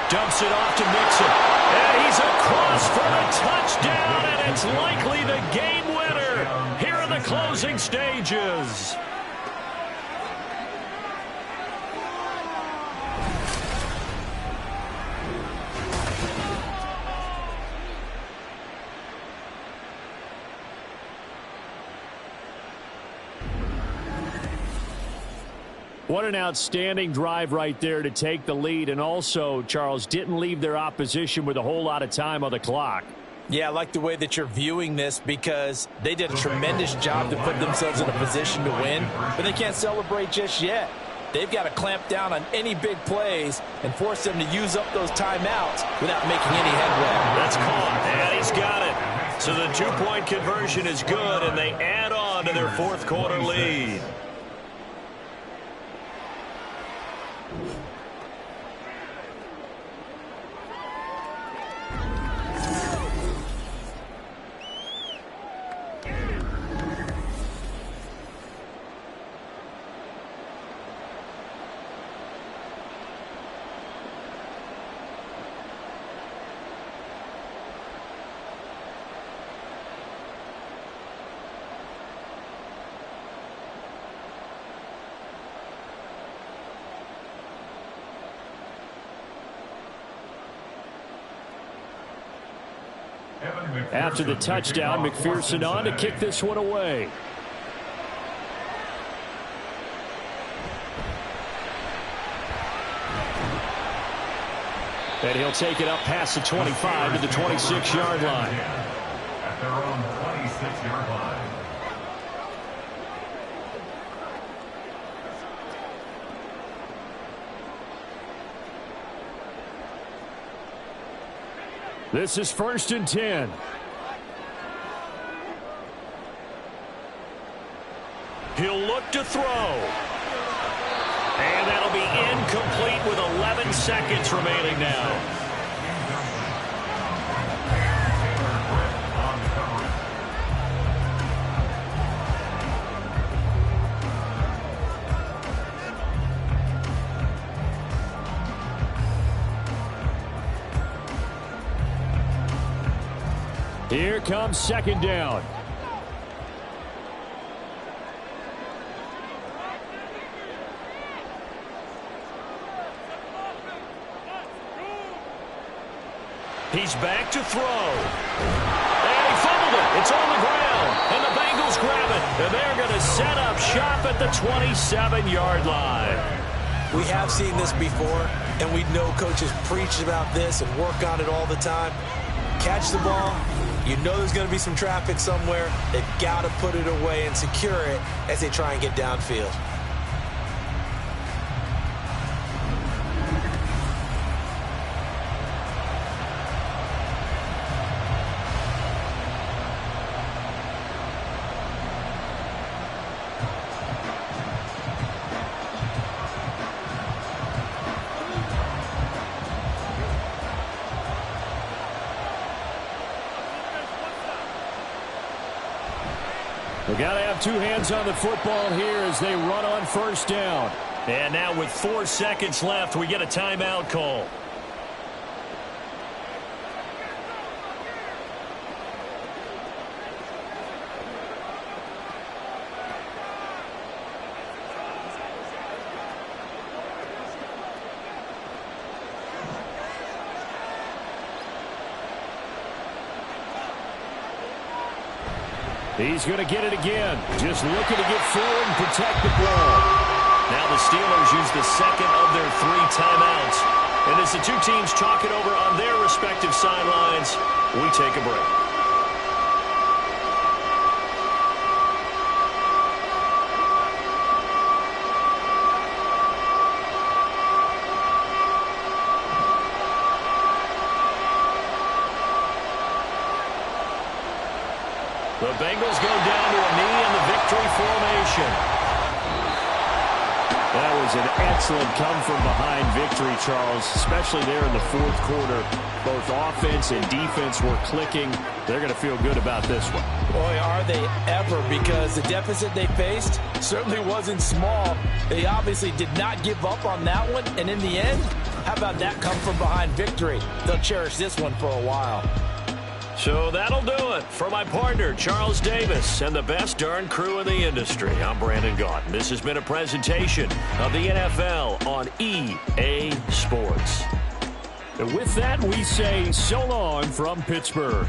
Speaker 2: Dumps it off to Mixon. And he's across for a touchdown, and it's likely the game winner here in the closing stages.
Speaker 5: What an outstanding drive right there to take the lead, and also, Charles, didn't leave their opposition with a whole lot of time on the clock.
Speaker 3: Yeah, I like the way that you're viewing this because they did a tremendous job to put themselves in a position to win, but they can't celebrate just yet. They've got to clamp down on any big plays and force them to use up those timeouts without making any headway.
Speaker 2: That's caught, and he's got it. So the two-point conversion is good, and they add on to their fourth quarter lead.
Speaker 5: After the touchdown, McPherson on to kick this one away. And he'll take it up past the 25 to the 26-yard line.
Speaker 4: At their own 26-yard line.
Speaker 5: This is 1st and 10.
Speaker 2: He'll look to throw. And that'll be incomplete with 11 seconds remaining now.
Speaker 5: Here comes 2nd down.
Speaker 2: He's back to throw. And he fumbled it. It's on the ground. And the Bengals grab it. And they're going to set up shop at the 27-yard line.
Speaker 3: We have seen this before, and we know coaches preach about this and work on it all the time. Catch the ball. You know there's going to be some traffic somewhere. They've got to put it away and secure it as they try and get downfield.
Speaker 5: They got to have two hands on the football here as they run on 1st down.
Speaker 2: And now with 4 seconds left, we get a timeout call.
Speaker 5: He's going to get it again. Just looking to get forward and protect the ball.
Speaker 2: Now the Steelers use the second of their 3 timeouts. And as the two teams talk it over on their respective sidelines, we take a break. The Bengals go down to a knee in the victory formation.
Speaker 5: That was an excellent come-from-behind victory, Charles, especially there in the fourth quarter. Both offense and defense were clicking. They're going to feel good about this one.
Speaker 3: Boy, are they ever, because the deficit they faced certainly wasn't small. They obviously did not give up on that one, and in the end, how about that come-from-behind victory? They'll cherish this one for a while.
Speaker 2: So that'll do it for my partner, Charles Davis, and the best darn crew in the industry. I'm Brandon Gault. This has been a presentation of the NFL on EA Sports.
Speaker 5: And with that, we say so long from Pittsburgh.